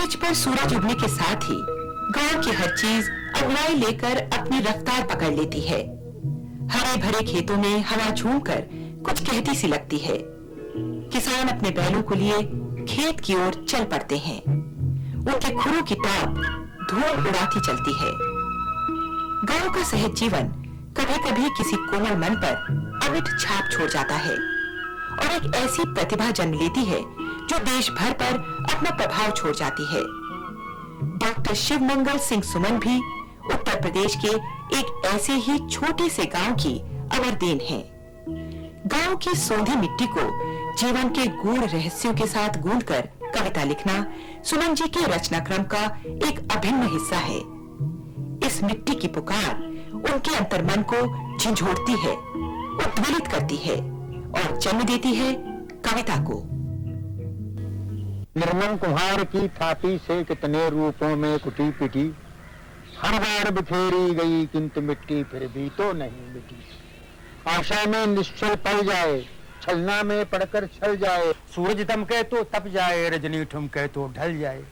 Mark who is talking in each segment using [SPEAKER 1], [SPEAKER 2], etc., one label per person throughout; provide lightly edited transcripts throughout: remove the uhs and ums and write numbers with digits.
[SPEAKER 1] सूरज पर सूरज उगने के साथ ही गांव की हर चीज अंगड़ाई लेकर अपनी रफ्तार पकड़ लेती है। हरे भरे खेतों में हवा झूमकर कुछ कहती सी लगती है। किसान अपने बैलों को लिए खेत की ओर चल पड़ते हैं। उनके खुरों की टाप धूल उड़ाती चलती है। गांव का सहज जीवन कभी कभी किसी कोमल मन पर अमिट छाप छोड़ जाता है और एक ऐसी प्रतिभा जन्म लेती है जो देश भर पर अपना प्रभाव छोड़ जाती है। डॉक्टर शिवमंगल सिंह सुमन भी उत्तर प्रदेश के एक ऐसे ही छोटे से गांव की अमर देन है। गांव की सौंधी मिट्टी को जीवन के गूढ़ रहस्यों के साथ गूंथकर कविता लिखना सुमन जी के रचनाक्रम का एक अभिन्न हिस्सा है। इस मिट्टी की पुकार उनके अंतर्मन को झंझोड़ती है, उद्वेलित करती है और जन्म देती है कविता को।
[SPEAKER 2] निर्मल कुम्हार की थापी से कितने रूपों में कुटी पिटी, हर बार बिखेरी गई किंतु मिट्टी फिर भी तो नहीं मिटी। आशा में निश्चल पड़ जाए, छलना में पड़कर छल जाए, सूरज दमके तो तप जाए, रजनी ठुमके तो ढल जाए।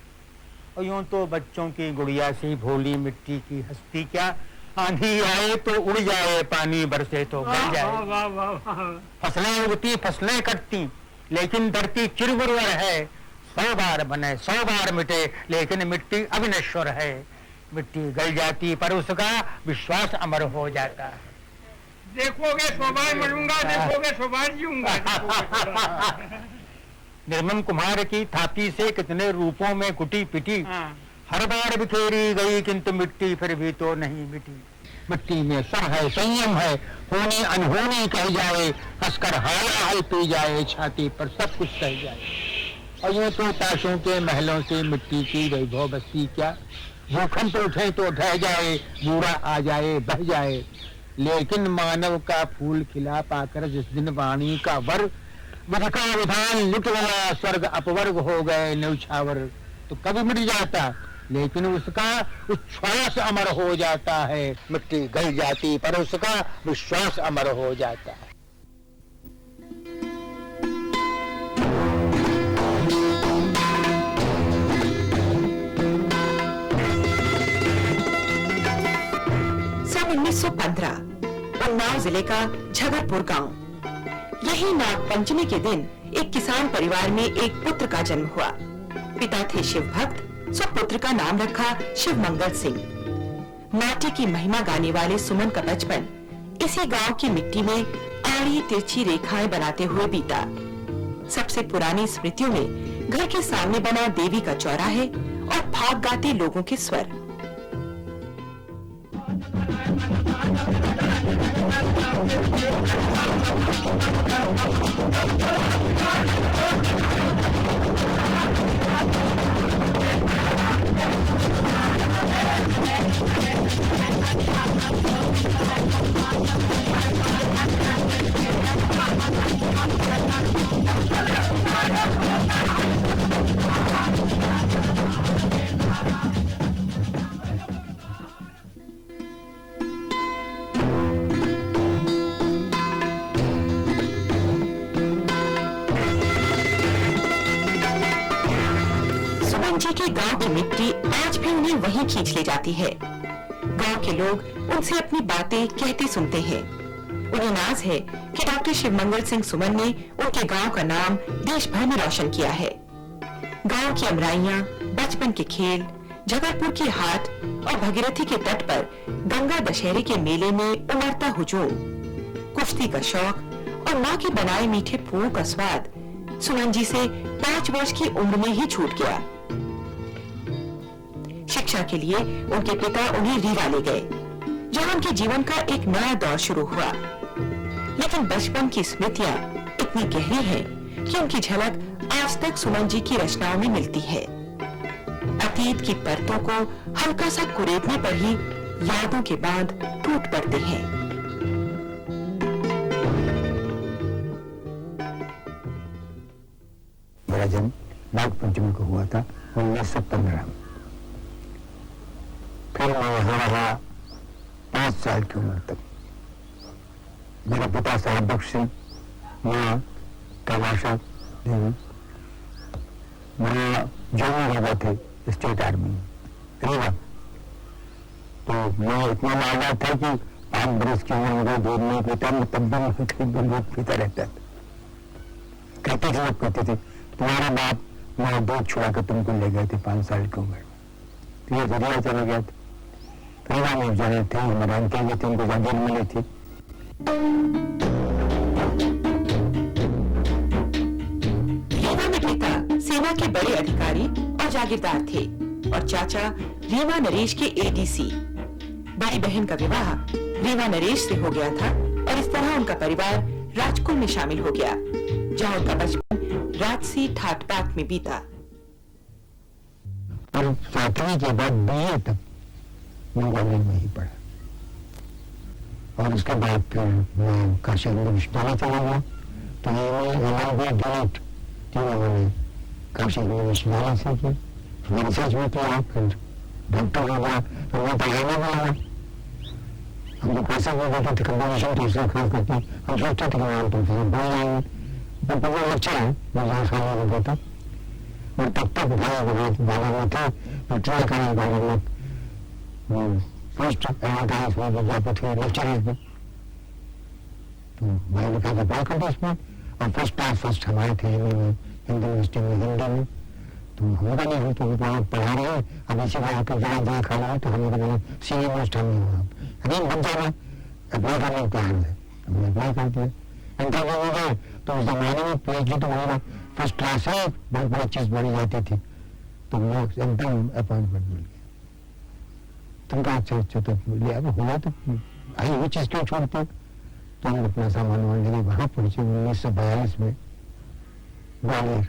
[SPEAKER 2] और यूं तो बच्चों की गुड़िया सी भोली मिट्टी की हस्ती क्या, आंधी आए तो उड़ जाए, पानी बरसे तो गल जाए। फसलें उगती फसलें कटती लेकिन धरती चिरगुरवर है, 100 बार बने 100 बार मिटे लेकिन मिट्टी अविनश्वर है। मिट्टी गल जाती पर उसका विश्वास अमर हो जाता है।
[SPEAKER 3] देखोगे 100 बार मरूंगा, देखोगे 100 बार जीऊंगा।
[SPEAKER 2] निर्मम कुम्हार की थापी से कितने रूपों में कुटी पिटी, हर बार बिखेरी गई किंतु मिट्टी फिर भी तो नहीं मिटी। मिट्टी में सर है, संयम है, होने अनहोनी कह जाए, हंसकर हारा हल पी जाए, छाती पर सब कुछ सह जाए। और ये तो ताशों के महलों से मिट्टी की वैभव बस्ती क्या, भूकंप उठे तो ढह जाए, बूढ़ा आ जाए बह जाए। लेकिन मानव का फूल खिला पाकर जिस दिन वाणी का वर, विधि का विधान लुट गया, स्वर्ग अपवर्ग हो गए न्यौछावर। तो कभी मिट जाता लेकिन उसका उच्छ्वास अमर हो जाता है। मिट्टी गल जाती पर उसका विश्वास अमर हो जाता है।
[SPEAKER 1] सन 1915 उन्नाव जिले का झगरपुर गांव। यही नाग पंचमी के दिन एक किसान परिवार में एक पुत्र का जन्म हुआ। पिता थे शिव भक्त, सो पुत्र का नाम रखा शिवमंगल सिंह। माटी की महिमा गाने वाले सुमन का बचपन इसी गांव की मिट्टी में आड़ी तिरछी रेखाएं बनाते हुए बीता। सबसे पुरानी स्मृतियों में घर के सामने बना देवी का चौराहे और फाग गाते लोगों के स्वर। जी के गांव की मिट्टी आज भी उन्हें वहीं खींच ले जाती है। गांव के लोग उनसे अपनी बातें कहते सुनते हैं। उन्हें नाज है कि डॉक्टर शिवमंगल सिंह सुमन ने उनके गांव का नाम देश भर में रोशन किया है। गांव की अमराइयां, बचपन के खेल, झगरपुर की हाट और भगीरथी के तट पर गंगा दशहरे के मेले में उमड़ता हुजूम, कुश्ती का शौक और माँ के बनाए मीठे फूलों का स्वाद सुमन जी से 5 वर्ष की उम्र में ही छूट गया। शिक्षा के लिए उनके पिता उन्हें रीवा ले गए, जहां उनके जीवन का एक नया दौर शुरू हुआ। लेकिन बचपन की स्मृतियां इतनी गहरी हैं कि उनकी झलक आज तक सुमन जी की रचनाओं में मिलती है। अतीत की परतों को हल्का सा कुरेदने पर ही यादों के बांध टूट पड़ते हैं।
[SPEAKER 2] मेरा जन्म नाग पंचमी को हुआ था 1915 में। फिर मैं यहाँ रहा 5 साल की उम्र तक। मेरा पिता साहब बख्श सिंह, माँ कैलाशा देवी, माँ जॉनी बाबा थे, स्टेट आर्मी में, रीवा। तो मैं इतना मालूम था कि 5 बरस की उम्र में दूध नहीं पीता, मैं तब भी मैं दूध पीता रहता था। कहते थे, लोग कहते थे तुम्हारा बाप मैं दूध छुड़ा कर तुमको ले गए थे 5 साल की उम्र में, तो ये रीवा चले गया था। रीवा में जाने थे, हमारे अंकल जी थे, उनको जागीर मिली थी।
[SPEAKER 1] रीवा में पिता सेना के बड़े अधिकारी और जागीरदार थे और चाचा रीवा नरेश के एडीसी। बड़ी बहन का विवाह रीवा नरेश से हो गया था और इस तरह उनका परिवार राजकुल में शामिल हो गया, जहां उनका बचपन राजसी ठाट बाट में बीता।
[SPEAKER 2] और 7वीं के बाद BA तक मैं ग्वालियर में ही पढ़ा और उसके बाद फिर मैं काशी विश्वविद्यालय चला गया। तो LLB DELET तीनों मैंने काशी विश्वविद्यालय से की, रिसर्च में किया, फिर डॉक्टर हो गया, फिर मैं पढ़ाने में लगा। हमको पैसा मिल जाता था, कंपटीशन तो उसका खास करके हम सोचते थे कि वहाँ प्रोफेसर बन जाएंगे, पर पहले लेक्चर है मैं जहाँ खाने को देता। और तब तक भाई में थे, मैं ट्राई करा ग्वालियर में फर्स्ट एडवर्टाइज में विज्ञापन थे लेक्चर में। तो मैं लिखा था बायोकंटेस्टमेंट और फर्स्ट क्लास फर्स्ट हमारे थे हिंदी यूनिवर्सिटी में, हिंदी में। तो होगा नहीं, तो पढ़ा रहे हैं, अब इसी बात पर जहाँ खड़ा है तो हमें बोला सीनियर मोस्ट हम अगेन बन जाना, अप्लाई करने को तैयार है, हमने अप्लाई कर दिया। इंटरव्यू हो गए तो उस जमाने में PhD तो मेरा फर्स्ट क्लास है, बहुत बड़ी चीज बनी जाती थी, तो मुझे एकदम अपॉइंटमेंट मिल गया। तुम कहा अच्छा तो लिया, अब हुआ तो आई हुई चीज क्यों छोड़ते। तो हम अपना सामान वान लेके वहाँ पहुंचे 1942 में ग्वालियर।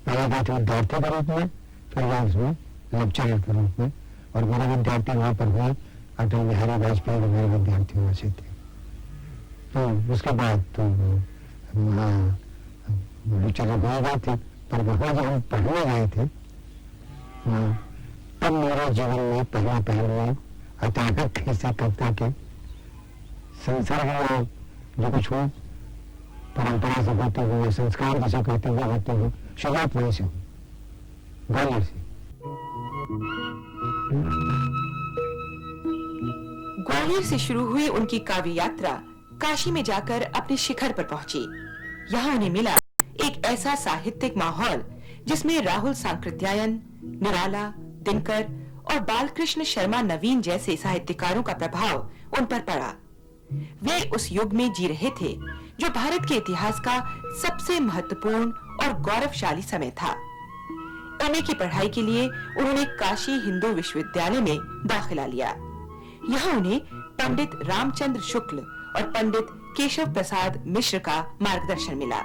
[SPEAKER 2] पहले गए थे विद्यार्थी के रूप में, फिर उसमें लेक्चरर के रूप में, और मेरे विद्यार्थी वहाँ पर हुए अटल बिहारी वाजपेयी मेरे विद्यार्थी वहाँ से थे। तो उसके बाद तो वहाँ लेक्चरर हो गए थे, पर वहाँ जब हम पढ़ने गए थे तब मेरे जीवन में पहले अचानक ऐसा करता के संसार में जो कुछ हो परंपरा से होते हुए, संस्कार जैसे कहते हुए होते हुए, शुरुआत वहीं से हुई, ग्वालियर से।
[SPEAKER 1] ग्वालियर से शुरू हुई उनकी काव्य यात्रा काशी में जाकर अपने शिखर पर पहुंची। यहाँ उन्हें मिला एक ऐसा साहित्यिक माहौल जिसमें राहुल सांकृत्यायन, निराला, दिनकर और बालकृष्ण शर्मा नवीन जैसे साहित्यकारों का प्रभाव उन पर पड़ा। वे उस युग में जी रहे थे जो भारत के इतिहास का सबसे महत्वपूर्ण और गौरवशाली समय था। MA की पढ़ाई के लिए उन्होंने काशी हिंदू विश्वविद्यालय में दाखिला लिया। यहाँ उन्हें पंडित रामचंद्र शुक्ल और पंडित केशव प्रसाद मिश्र का मार्गदर्शन मिला।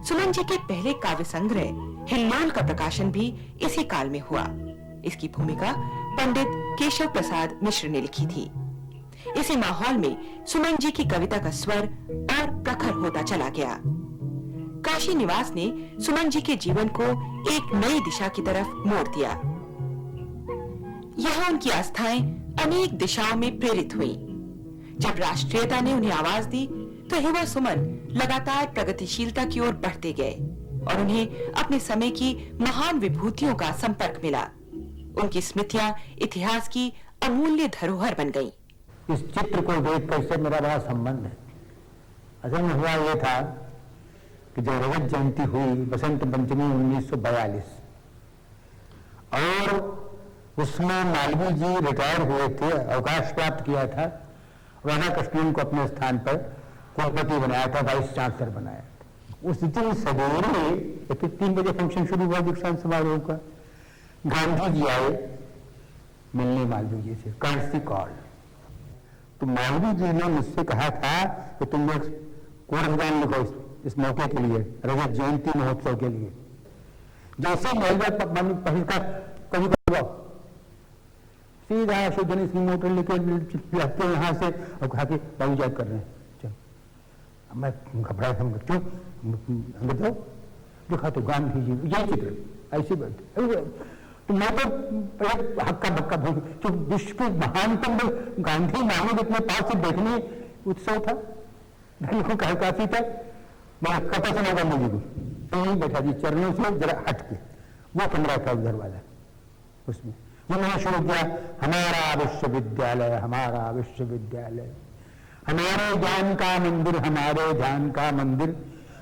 [SPEAKER 1] सुमन जी के पहले काव्य संग्रह हिल्लोल का प्रकाशन भी इसी काल में हुआ। इसकी भूमिका पंडित केशव प्रसाद मिश्र ने लिखी थी। इसी माहौल में सुमन जी की कविता का स्वर और प्रखर होता चला गया। काशी निवास ने सुमन जी के जीवन को एक नई दिशा की तरफ मोड़ दिया। यहाँ उनकी आस्थाएं अनेक दिशाओं में प्रेरित हुई। जब राष्ट्रीयता ने उन्हें आवाज दी तो युवा सुमन लगातार प्रगतिशीलता की ओर बढ़ते गए और उन्हें अपने समय की महान विभूतियों का संपर्क मिला। उनकी स्मृतियां इतिहास की अमूल्य धरोहर बन गईं।
[SPEAKER 2] इस चित्र को देखकर से मेरा बड़ा संबंध है। असल में हुआ यह था कि जब रजत जयंती हुई बसंत पंचमी 1942 और उसमें मालवीय जी रिटायर हुए थे, अवकाश प्राप्त किया था, राधा कृष्णन को अपने स्थान पर कुलपति बनाया था, वाइस चांसलर बनाया था। उस दिन सवेरे 3 बजे फंक्शन शुरू हुआ दीक्षांत समारोह का। गांधी जी आए मिलने मालवीय जी से, कर्सी कॉल। तो मालवीय जी ने मुझसे कहा था कि तुम एक कोरसगान लिखो इस मौके के लिए, रजत जयंती महोत्सव के लिए। जैसे पहल का कभी सीधा शोधनी सिंह मोटर लेके यहाँ से और कहा कि बाबू याद कर रहे हैं, चल। मैं घबराया था, क्यों बताओ। देखा तो गांधी जी यही चित्र ऐसी बात। तो मैं तो हक्का बक्का जो विश्व के महानतम गांधी नामक इतने पास से देखने उत्सव था, काफी था। मैं कहता सुना गांधी जी को, तो यही बैठा जी चरणों से जरा हट के, वो कमरा था उधर वाला, उसमें उन्होंने शुरू किया, हमारा विश्वविद्यालय, हमारा विश्वविद्यालय, हमारे ज्ञान का मंदिर, हमारे ध्यान का मंदिर,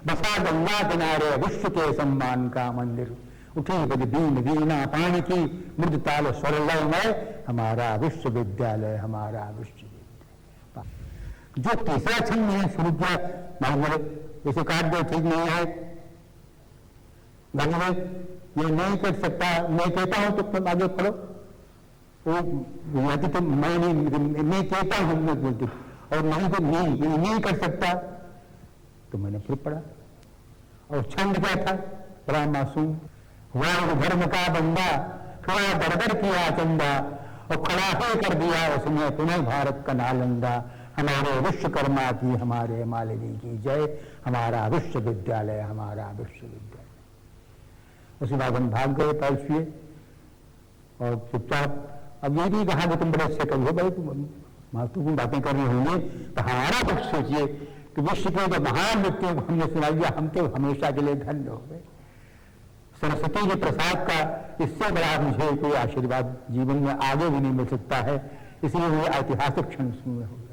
[SPEAKER 2] बसा गंगा किनारे विश्व के सम्मान का मंदिर, उठी बज बीन वीणा पानी की मृद ताल स्वर में, हमारा विश्वविद्यालय, हमारा विश्वविद्यालय। जो तीसरा छंद है शुरू किया, इसे काट दो, ठीक नहीं है, ये नहीं कर सकता, मैं कहता हूं तो तुम आगे पढ़ो, वो यदि तो मैं कहता हूं, मैं बोलती, और नहीं तो नहीं कर सकता, तो मैंने फिर पढ़ा। और छंद क्या था, बड़ा मासूम, वाग धर्म का बंदा, थोड़ा दरदर किया चंदा, और खड़ा ही कर दिया उसने पुनः भारत का नालंदा, हमारे विश्वकर्मा की, हमारे मालिनी की जय, हमारा विश्वविद्यालय, हमारा विश्वविद्यालय। उसके बाद हम भाग गए पैलसिए और चुपचाप, अब ये भी कहा कि तुम बड़े अच्छे करो भाई, तुम महत्वपूर्ण बातें कर रहे होंगे, तो हमारा कुछ सोचिए कि विश्व के जो महान व्यक्तियों को हमने सुना दिया, हम तो हमेशा के लिए धन्य हो गए। सरस्वती के प्रसाद का इससे बड़ा मुझे कोई आशीर्वाद जीवन में आगे भी नहीं मिल सकता है, इसलिए मुझे ऐतिहासिक क्षण सुनने हो गया।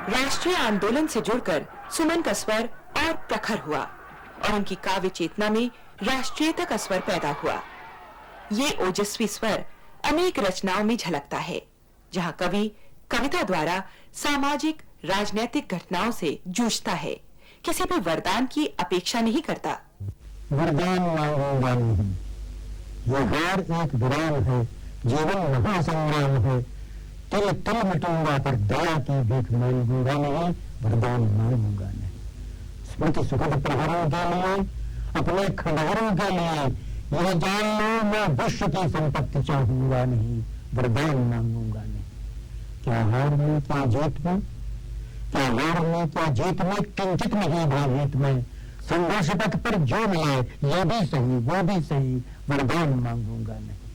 [SPEAKER 1] राष्ट्रीय आंदोलन से जुड़कर सुमन का स्वर और प्रखर हुआ और उनकी काव्य चेतना में राष्ट्रीयता का स्वर पैदा हुआ। ये ओजस्वी स्वर अनेक रचनाओं में झलकता है, जहां कवि कविता द्वारा सामाजिक राजनीतिक घटनाओं से जूझता है, किसी भी वरदान की अपेक्षा नहीं करता।
[SPEAKER 2] वरदान मांगूंगा नहीं, यह हार एक विराम है, जीवन महासंग्राम है, तिल तिल मिटूंगा पर दया की भीख मांगूंगा नहीं, वरदान मांगूंगा नहीं। स्मृति सुखद प्रहरों के लिए, अपने खंडहरों के लिए, यह जान लो मैं विश्व की संपत्ति चाहूंगा नहीं, वरदान मांगूंगा नहीं। क्या हार में, क्या जीत में, क्या हार में, क्या जीत में, किंचित नहीं भाजीत में, संघर्ष पथ पर जो मिले ये भी सही वो भी सही, वरदान मांगूंगा नहीं।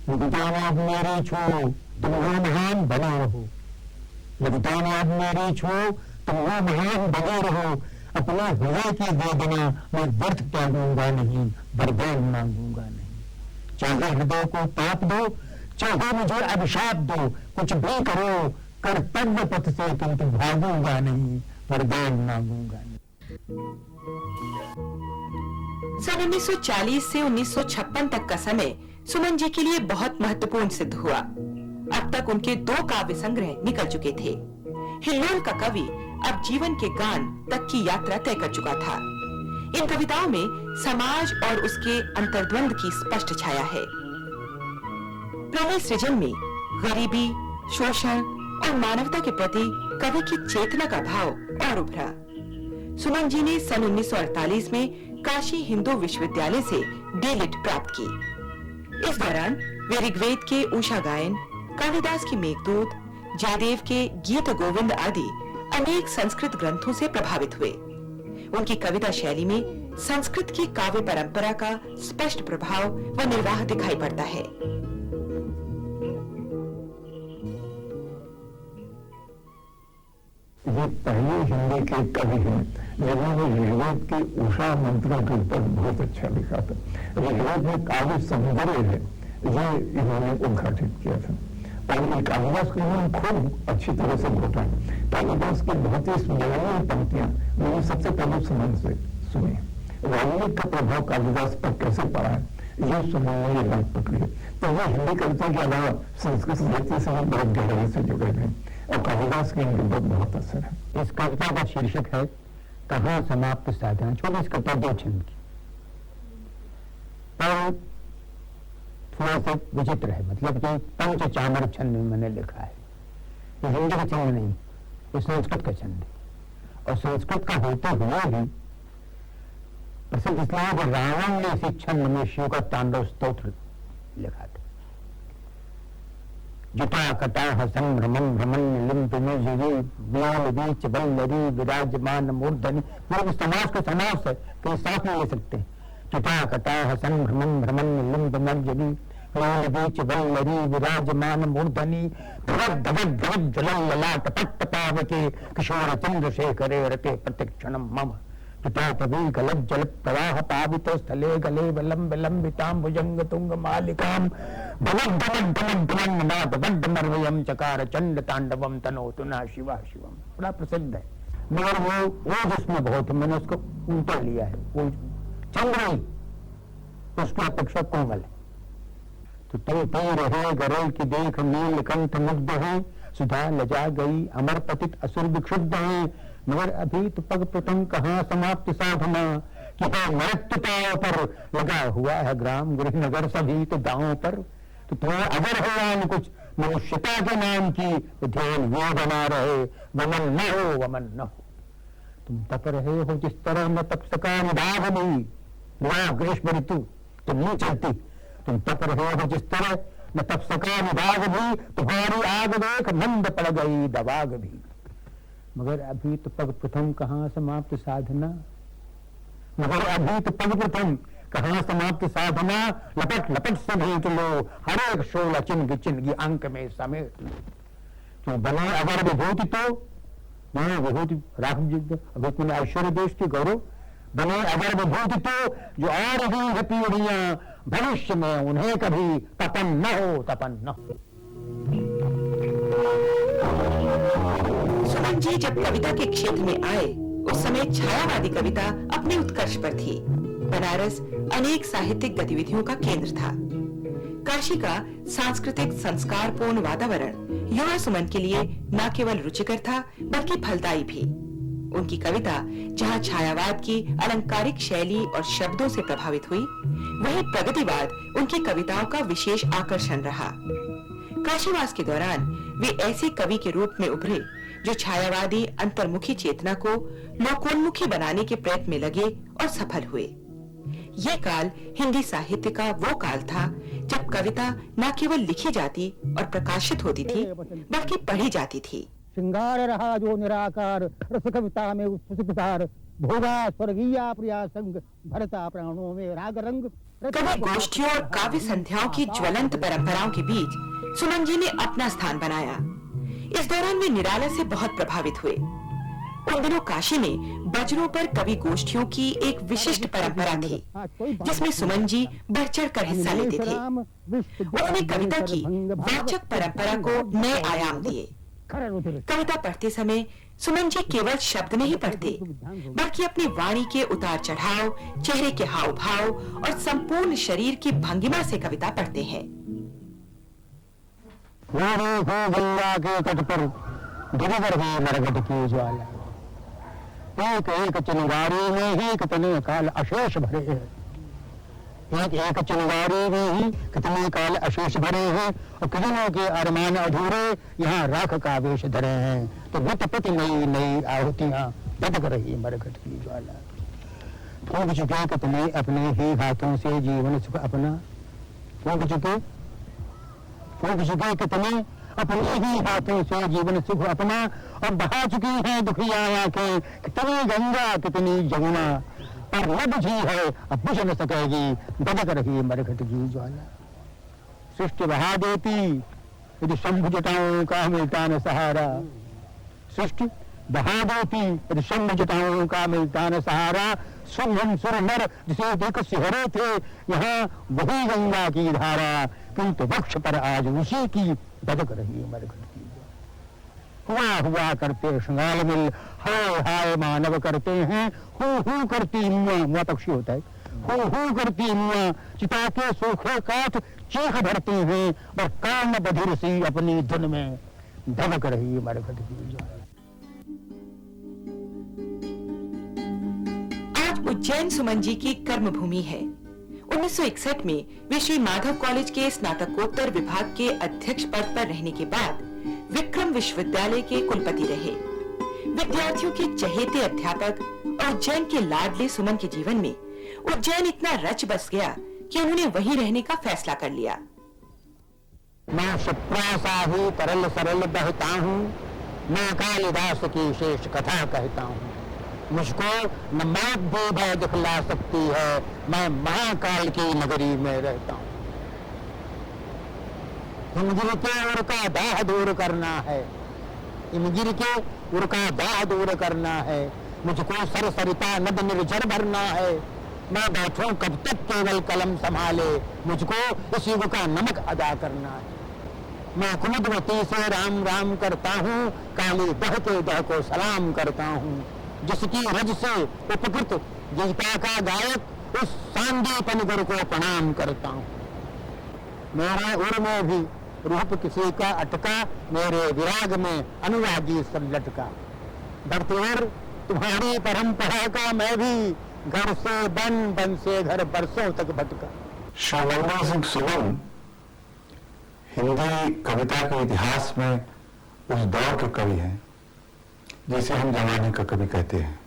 [SPEAKER 2] वरदान आप मेरी छो तुम वो महान बने रहो, वरदान आप मेरी छो तुम वो महान बने रहो, अपने हृदय की वेदना मैं व्यर्थ त्यागूंगा नहीं, वरदान मांगूंगा नहीं। चाहे हृदय को ताप दो, चाहे मुझे अभिशाप दो, कुछ भी करो कर्तव्य पथ से, किंतु भागूंगा नहीं, वरदान मांगूंगा नहीं।
[SPEAKER 1] सन 1940 से 1956 तक का समय सुमन जी के लिए बहुत महत्वपूर्ण सिद्ध हुआ। अब तक उनके 2 काव्य संग्रह निकल चुके थे। हिल्लोल का कवि अब जीवन के गान तक की यात्रा तय कर चुका था। इन कविताओं में समाज और उसके अंतर्द्वंद की स्पष्ट छाया है। प्रणय सृजन में गरीबी, शोषण और मानवता के प्रति कवि की चेतना का भाव और उभरा। सुमन जी ने सन 1948 में काशी हिंदू विश्वविद्यालय से D.Litt प्राप्त की। इस दौरान वे ऋग्वेद के उषा गायन, कालिदास की मेघदूत, जयदेव के गीत गोविंद आदि अनेक संस्कृत ग्रंथों से प्रभावित हुए। उनकी कविता शैली में संस्कृत की काव्य परंपरा का स्पष्ट प्रभाव व निर्वाह दिखाई पड़ता है।
[SPEAKER 2] ये पहले हिंदी के कवि हैं जिन्होंने ऋग्वेद के उषा मंत्रों के ऊपर बहुत अच्छा लिखा था। ऋग्वेद में काव्य सौंदर्य है, ये इन्होंने उद्घाटित किया था। और कालिदास को इन्होंने खूब अच्छी तरह से घोटा। कालिदास की बहुत ही स्मरणीय पंक्तियां मैंने सबसे पहले सुमन से सुनी। वाल्मीकि का प्रभाव कालिदास पर कैसे पड़ा है, ये सुमन ने ये बात पकड़ी है। तो वो हिंदी कविता के अलावा संस्कृत साहित्य से भी बहुत गहराई से जुड़े हैं और कालिदास के इनके बहुत असर है। इस कविता का शीर्षक है कहाँ समाप्त साधना। छोटी इस कविता 2 छंद की, पर थोड़ा सा विचित्र है, मतलब कि पंचचामर छंद में मैंने लिखा है। ये हिंदी का छंद नहीं, ये संस्कृत का छंद है। और संस्कृत का होते हुए भी प्रसिद्ध इसलिए कि रावण ने इसी छंद में शिव का तांडव स्तोत्र लिखा था। जटा कटाह संभ्रमं भ्रमण लिम्पिनुजिरी व्याल बीच बल्लरी विराजमान मूर्धनि। पूरे समाज को समास है, कहीं साथ नहीं ले सकते। जटा कटाह संभ्रमं भ्रमण लिम्पिनुजिरी लाल बीच वल्लरी विराजमान मूर्धनि धवक धवक धवक ज्वलन ललाट पट्ट पावके किशोर चंद्रशेखरे रते प्रतिक्षणम मम पितापवी गलत जल प्रवाह पावित स्थले गले विलंब विलंबिताम भुजंग तुंग मालिकाम धमक धमक धमक धमक नाद वड्ड मर्वयम चकार चंड तांडवम तनोतु ना शिवा शिवम। बड़ा प्रसिद्ध है, मगर वो जिसमें बहुत है, मैंने उसको उल्टा लिया है। वो चंद्र उसकी अपेक्षा कोमल है। तो तय रहे गरल की देख नीलकंठ मुग्ध है, सुधा लजा गई अमर पतित असुर विक्षुब्ध है, मगर अभी तो पग प्रथम कहाँ समाप्त साधना कि मृत्युताओं पर लगा हुआ है ग्राम गृह नगर सभी तो दांवों पर। तो तुम्हें अगर है कुछ मनुष्यता के नाम की तो ध्यान ये बना रहे, वमन न हो वमन न हो। तुम तप रहे हो जिस तरह न तप सका निदाग नहीं, ग्रीष्म ऋतु तुम नहीं चलती, तुम तप रहे हो जिस तरह न तप सका निदाग भी, तुम्हारी आग देख मंद पड़ गई दवाग भी, मगर अभी तो पग प्रथम कहाँ समाप्त साधना, मगर अभी तो पग प्रथम कहाँ समाप्त साधना, लपट लपट से भेंट लो हर एक शोला चिन्ह चिन्ह अंक में समेट लो। क्यों बने अगर विभूति तो विभूति राख अभी ऐश्वर्य देश की गौरव, बने अगर विभूति तो जो आ रही है पीढ़ियां भविष्य में उन्हें कभी तपन न हो, तपन न हो।
[SPEAKER 1] सुमन जी जब कविता के क्षेत्र में आए उस समय छायावादी कविता अपने उत्कर्ष पर थी। बनारस अनेक साहित्यिक गतिविधियों का केंद्र था। काशी का सांस्कृतिक संस्कारपूर्ण वातावरण युवा सुमन के लिए न केवल रुचिकर था बल्कि फलदायी भी। उनकी कविता जहां छायावाद की अलंकारिक शैली और शब्दों से प्रभावित हुई, वहीं प्रगतिवाद उनकी कविताओं का विशेष आकर्षण रहा। काशीवास के दौरान वे ऐसे कवि के रूप में उभरे जो छायावादी अंतर्मुखी चेतना को लोकोन्मुखी बनाने के प्रयत्न में लगे और सफल हुए। यह काल हिंदी साहित्य का वो काल था जब कविता न केवल लिखी जाती और प्रकाशित होती थी बल्कि पढ़ी जाती थी।
[SPEAKER 2] श्रृंगार रहा जो निराकार, रस कविता में उत्सुकतार, भोगा स्वर्गीय प्रिया संग, भरता प्राणों में राग रंग।
[SPEAKER 1] कवि गोष्ठियों और काव्य संध्याओं की ज्वलंत परंपराओं के बीच सुमन जी ने अपना स्थान बनाया। इस दौरान वे निराला से बहुत प्रभावित हुए। उन दिनों काशी में बजरों पर कवि गोष्ठियों की एक विशिष्ट परंपरा थी जिसमें सुमन जी बढ़ चढ़ कर हिस्सा लेते थे। उन्होंने कविता की वाचक परंपरा को नए आयाम दिए। कविता पढ़ते समय सुमन जी केवल शब्द नहीं पढ़ते बल्कि अपनी वाणी के उतार चढ़ाव, चेहरे के हाव भाव और संपूर्ण शरीर की भंगिमा से कविता पढ़ते हैं।
[SPEAKER 2] गंगा के तट पर गिरधर है मरघट की ज्वाला, एक एक चिंगारी में ही कितने काल अशेष भरे हैं, एक एक चिंगारी में ही कितने काल अशेष भरे हैं, और कितनों के अरमान अधूरे यहाँ राख का वेश धरे हैं। तो नित प्रति नई नई आहुतियां लटक रही मरघट की ज्वाला। फूंक चुके कितने अपने ही हाथों से जीवन सुख अपना, फूंक चुके कितने अपने ही हाथों से जीवन सुख अपना, और बहा चुकी है दुखिया आंखें कितनी गंगा कितनी जमुना, पर न बुझी है अब बुझ न सकेगी दबक रही मरघट की ज्वाला। सृष्टि बहा देती यदि शंभु जटाओं का मिलता न सहारा, सृष्टि बहा देती यदि शंभु जटाओं का मिलता न सहारा, सुमन सुर नर जिसे देख सिहरे थे यहाँ वही गंगा की धारा, किंतु वक्ष पर आज उसी की दबक रही मरघट की। हुआ करते श्रृंगार मिल, हाय हाय मानव करते हैं, हु करती मुआ पक्षी होता है, हु करती मुआ चिता के सूखे काठ चीख भरते हैं, और काम बधिर सी अपनी धुन में दबक रही मरघट की।
[SPEAKER 1] आज उज्जैन सुमन जी की कर्म भूमि है। 1961 में वे श्री माधव कॉलेज के स्नातकोत्तर विभाग के अध्यक्ष पद पर रहने के बाद विक्रम विश्वविद्यालय के कुलपति रहे। विद्यार्थियों के चहेते अध्यापक और उज्जैन के लाडले सुमन के जीवन में उज्जैन इतना रच बस गया कि उन्होंने वहीं रहने का फैसला कर लिया।
[SPEAKER 2] मैं क्षिप्रा सा ही तरल सरल बहता हूँ, मैं कालिदास की शेष कथा कहता हूँ, मुझको न मौत भी भय दिखला सकती है, मैं महाकाल की नगरी में रहता हूँ। हिमगिर के उर का दाह दूर करना है, हिमगिर के उर का दाह दूर करना है, मुझको सरसरिता नद निर्झर भरना है, मैं बैठूं कब तक केवल कलम संभाले, मुझको इस युग का नमक अदा करना है। मैं कुमुदवती से राम राम करता हूँ, काली दह के दह को सलाम करता हूँ, जिसकी रज से उपकृत गीता का गायक उस सांदीपन गुरु को प्रणाम करता हूँ। मेरे उर में भी रूप किसी का अटका, मेरे विराग में अनुरागी सब लटका, बढ़ते उर तुम्हारी परंपरा का मैं भी घर से बन, बन से घर बरसों तक भटका।
[SPEAKER 4] श्री सिंह सुमन हिंदी कविता के इतिहास में उस दौर के कवि हैं जिसे हम जमाने का कवि कहते हैं।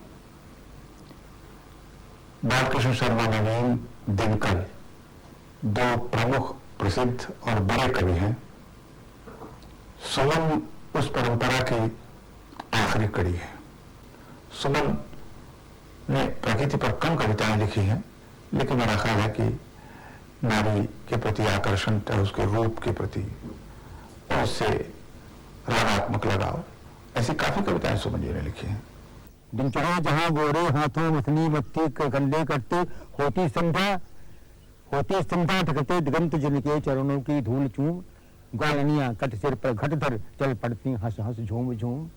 [SPEAKER 4] बालकृष्ण शर्मा नवीन, दिनकर दो प्रमुख प्रसिद्ध और बड़े कवि हैं। सुमन उस परंपरा की आखिरी कड़ी है। सुमन ने प्रकृति पर कम कविताएं लिखी हैं, लेकिन मेरा ख्याल है कि नारी के प्रति आकर्षण और उसके रूप के प्रति और उससे रागात्मक लगाव, ऐसी काफी कविताएं सुमन जी ने लिखी हैं।
[SPEAKER 2] दिनचर्या जहाँ गोरे हाथों मथनी मत्ती कंधे करते, होती संध्या ठकते दिगंत जिनके चरणों की धूल चूम, ग्वालनियां कट सिर पर घट धर चल पड़ती हंस हंस झूम झूम,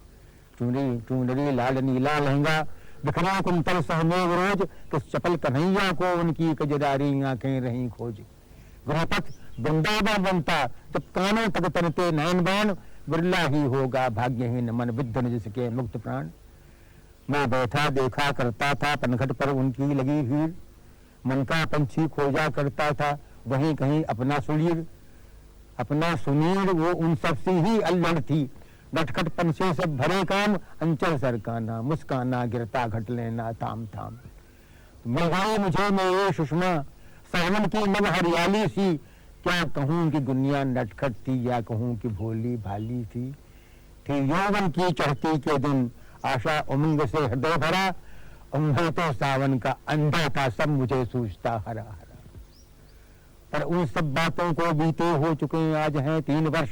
[SPEAKER 2] चुनरी लाल नीला लहंगा बिखरा कुंतल सहमेव रोज, किस चपल कन्हैया को उनकी कजरारी आंखें रही खोज, गुरुपथ वृंदावन बनता जब कानों तक तनते नयन बाण, बिरला ही होगा भाग्यहीन मन विद्धन जिसके मुक्त प्राण। मैं बैठा देखा करता था पनघट पर उनकी लगी भीड़, मन का पंछी खोजा करता था वहीं कहीं अपना सुनीर, वो उन सबसे ही अल्लड़ थी, नटखट पंछे से भरे काम, अंचल सरकाना मुस्काना गिरता घट लेना थाम थाम। मिल गई मुझे मेरे सुषमा सावन की नव हरियाली सी, क्या कहूँ कि दुनिया नटखट थी या कहूँ कि भोली भाली थी यौवन की चढ़ती के दिन, आशा उमंग से हृदय भरा, मैं तो सावन का अंधा था सब मुझे सूझता हरा हरा। पर उन सब बातों को बीते हो चुके आज हैं 3 वर्ष,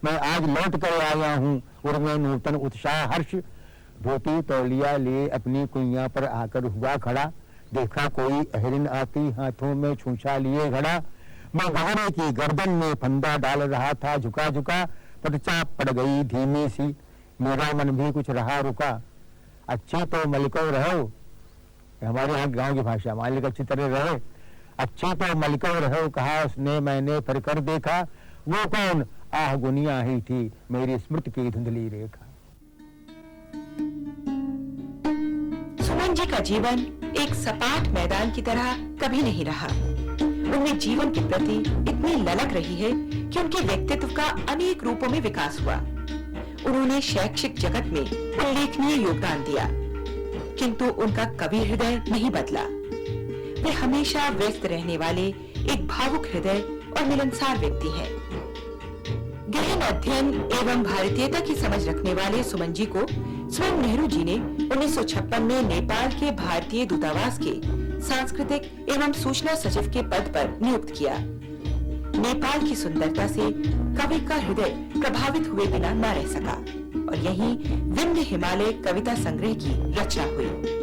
[SPEAKER 2] मैं आज लौट कर आया हूँ और मैं नूतन उत्साह हर्ष, धोती तौलिया ले अपनी कुइया पर आकर हुआ खड़ा, देखा कोई अहरिन आती हाथों में छूछा लिए घड़ा, मैं गहरे की गर्दन में फंदा डाल रहा था झुका झुका, पटचाप पड़ गई धीमी सी, मेरा मन भी कुछ रहा रुका, अच्छे तो मलिको रहो, हमारे यहाँ गांव की भाषा, मालिक अच्छी तरह रहे, अच्छे तो मलिको रहो कहा उसने, मैंने फिर कर देखा वो कौन, आह गुनिया ही थी मेरी स्मृति की धुंधली रेखा।
[SPEAKER 1] सुमन जी का जीवन एक सपाट मैदान की तरह कभी नहीं रहा। उनमें जीवन के प्रति इतनी ललक रही है कि उनके व्यक्तित्व का अनेक रूपों में विकास हुआ। उन्होंने शैक्षिक जगत में उल्लेखनीय योगदान दिया, किंतु उनका कवि हृदय नहीं बदला। वे हमेशा व्यस्त रहने वाले एक भावुक हृदय और मिलनसार व्यक्ति हैं। गहन अध्ययन एवं भारतीयता की समझ रखने वाले सुमन जी को स्वयं नेहरू जी ने 1956 में नेपाल के भारतीय दूतावास के सांस्कृतिक एवं सूचना सचिव के पद पर नियुक्त किया। नेपाल की सुंदरता से कवि का हृदय प्रभावित हुए बिना न रह सका और यहीं विंध्य हिमालय कविता संग्रह की रचना हुई।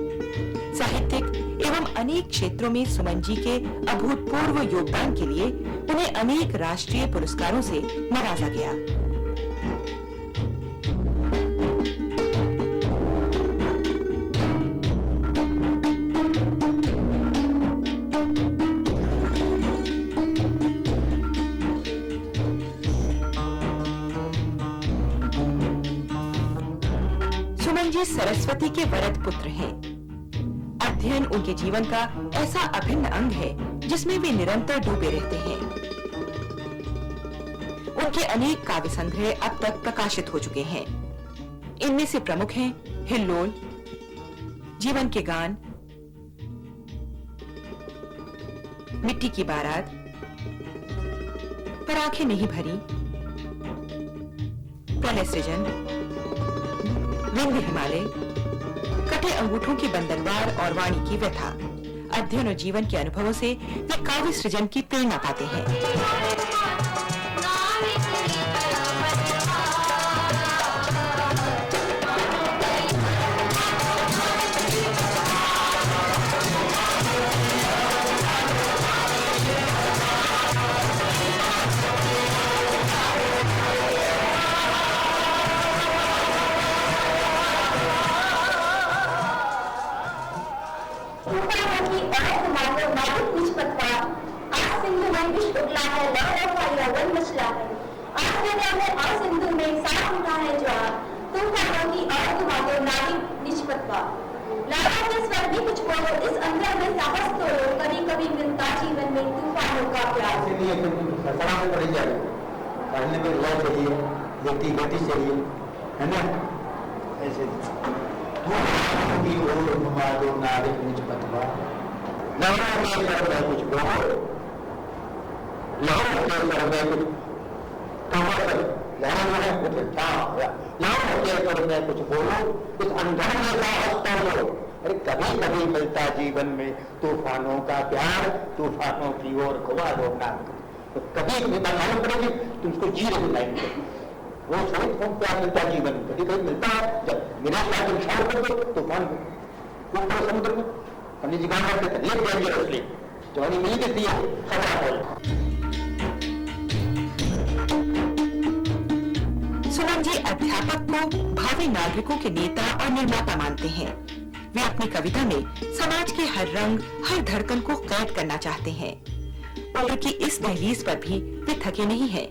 [SPEAKER 1] साहित्यिक एवं अनेक क्षेत्रों में सुमन जी के अभूतपूर्व योगदान के लिए उन्हें अनेक राष्ट्रीय पुरस्कारों से नवाजा गया। सुमन जी सरस्वती के वरद पुत्र हैं। अध्ययन उनके जीवन का ऐसा अभिन्न अंग है जिसमें वे निरंतर डूबे रहते हैं। उनके अनेक काव्य संग्रह अब तक प्रकाशित हो चुके हैं। इनमें से प्रमुख हैं हिल्लोल, जीवन के गान, मिट्टी की बारात, पर आंखें नहीं भरी, प्रलय सृजन, विंध्य हिमालय, कटे अंगूठों की बंधनवार और वाणी की व्यथा। अध्ययन और जीवन के अनुभवों से वे काव्य सृजन की प्रेरणा पाते हैं।
[SPEAKER 5] अर्थ माधव नाविक निष्पत्ता, आज सिंधु में विश्व उगला है, लहरों का यौवन मचला है, आज नदिया में और सिंधु में साथ उठा है ज्वार, तूफानों की अर्थ माधव नाविक निष्पत्ता। लाला के स्वर भी कुछ बोलो, इस अंदर में साहस तोड़ो, कभी कभी मिलता जीवन में तूफानों का प्यार।
[SPEAKER 6] इसलिए सतना से पढ़ी जाए, पढ़ने में लय चाहिए, गति गति चाहिए, है ना? ऐसे नाविक निष्पत्ता, लहरों के स्वर में कुछ बोलो, लहरों के स्वर में कुछ कुछ बोलो, कुछ अंधर में साहस तोड़ो। अरे कभी कभी मिलता जीवन में तूफानों का प्यार, तूफानों की ओर घुमा दो नाम। तो कभी कभी मालूम पड़ेगी तुमको जी रही लाएंगे, वो सोच तुम प्यार मिलता जीवन में, कभी कभी मिलता है। जब मेरा प्यार तुम शाम कर दो तूफान ऊपर समुद्र में हमने जीवन करते थे, लेट जाएंगे असली जवानी मिली देती है खतरा बोल।
[SPEAKER 1] सुमन जी अध्यापक को भावी नागरिकों के नेता और निर्माता मानते हैं। वे अपनी कविता में समाज के हर रंग, हर धड़कन को कैद करना चाहते हैं। उम्र की इस दहलीज पर भी वे थके नहीं हैं।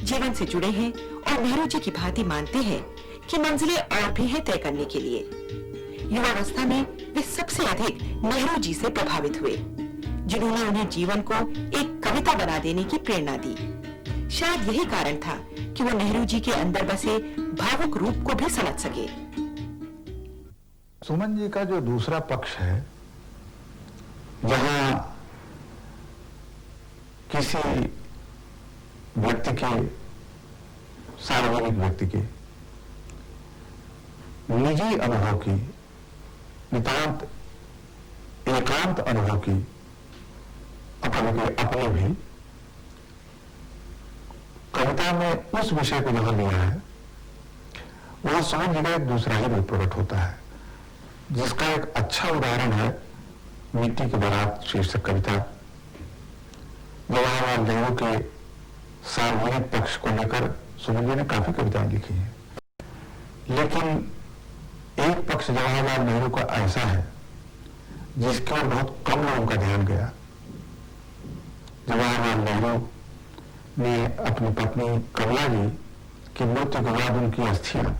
[SPEAKER 1] जीवन से जुड़े हैं और नेहरू जी की भांति मानते हैं कि मंजिलें और भी हैं तय करने के लिए। युवावस्था में वे सबसे अधिक नेहरू जी से प्रभावित हुए, जिन्होंने उन्हें जीवन को एक कविता बना देने की प्रेरणा दी। शायद यही कारण था कि वो नेहरू जी के अंदर बसे भावुक रूप को भी समझ सके।
[SPEAKER 4] सुमन जी का जो दूसरा पक्ष है, जहां किसी व्यक्ति के, सार्वजनिक व्यक्ति के निजी अनुभव की, नितांत एकांत अनुभव की अपने भी कविता में उस विषय को जहां लिया है, वहां सुमन जी का एक दूसरा ही रूप प्रकट होता है, जिसका एक अच्छा उदाहरण है मिट्टी की बारात शीर्षक कविता। जवाहरलाल नेहरू के सार्वजनिक पक्ष को लेकर सुमन जी ने काफी कविताएं लिखी हैं, लेकिन एक पक्ष जवाहरलाल नेहरू का ऐसा है जिसके ओर बहुत कम लोगों का ध्यान गया। जवाहरलाल नेहरू ने अपनी पत्नी कमला जी की मृत्यु के बाद उनकी अस्थियां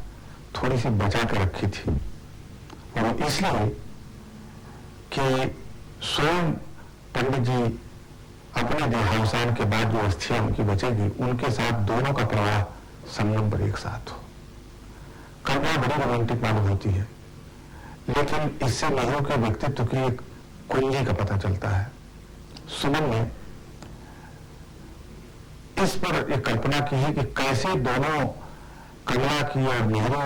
[SPEAKER 4] थोड़ी सी बचा कर रखी थी, और इसलिए कि स्वयं पंडित जी अपने देहावसान के बाद जो अस्थियां उनकी बचेगी, उनके साथ दोनों का प्रवाह संगम पर एक साथ हो। कल्पना बड़ी रोमांटिक मालूम होती है, लेकिन इससे नेहरू के व्यक्तित्व की एक कुंजी का पता चलता है। सुमन ने इस पर एक कल्पना की है कि कैसे दोनों, कमला की और नेहरू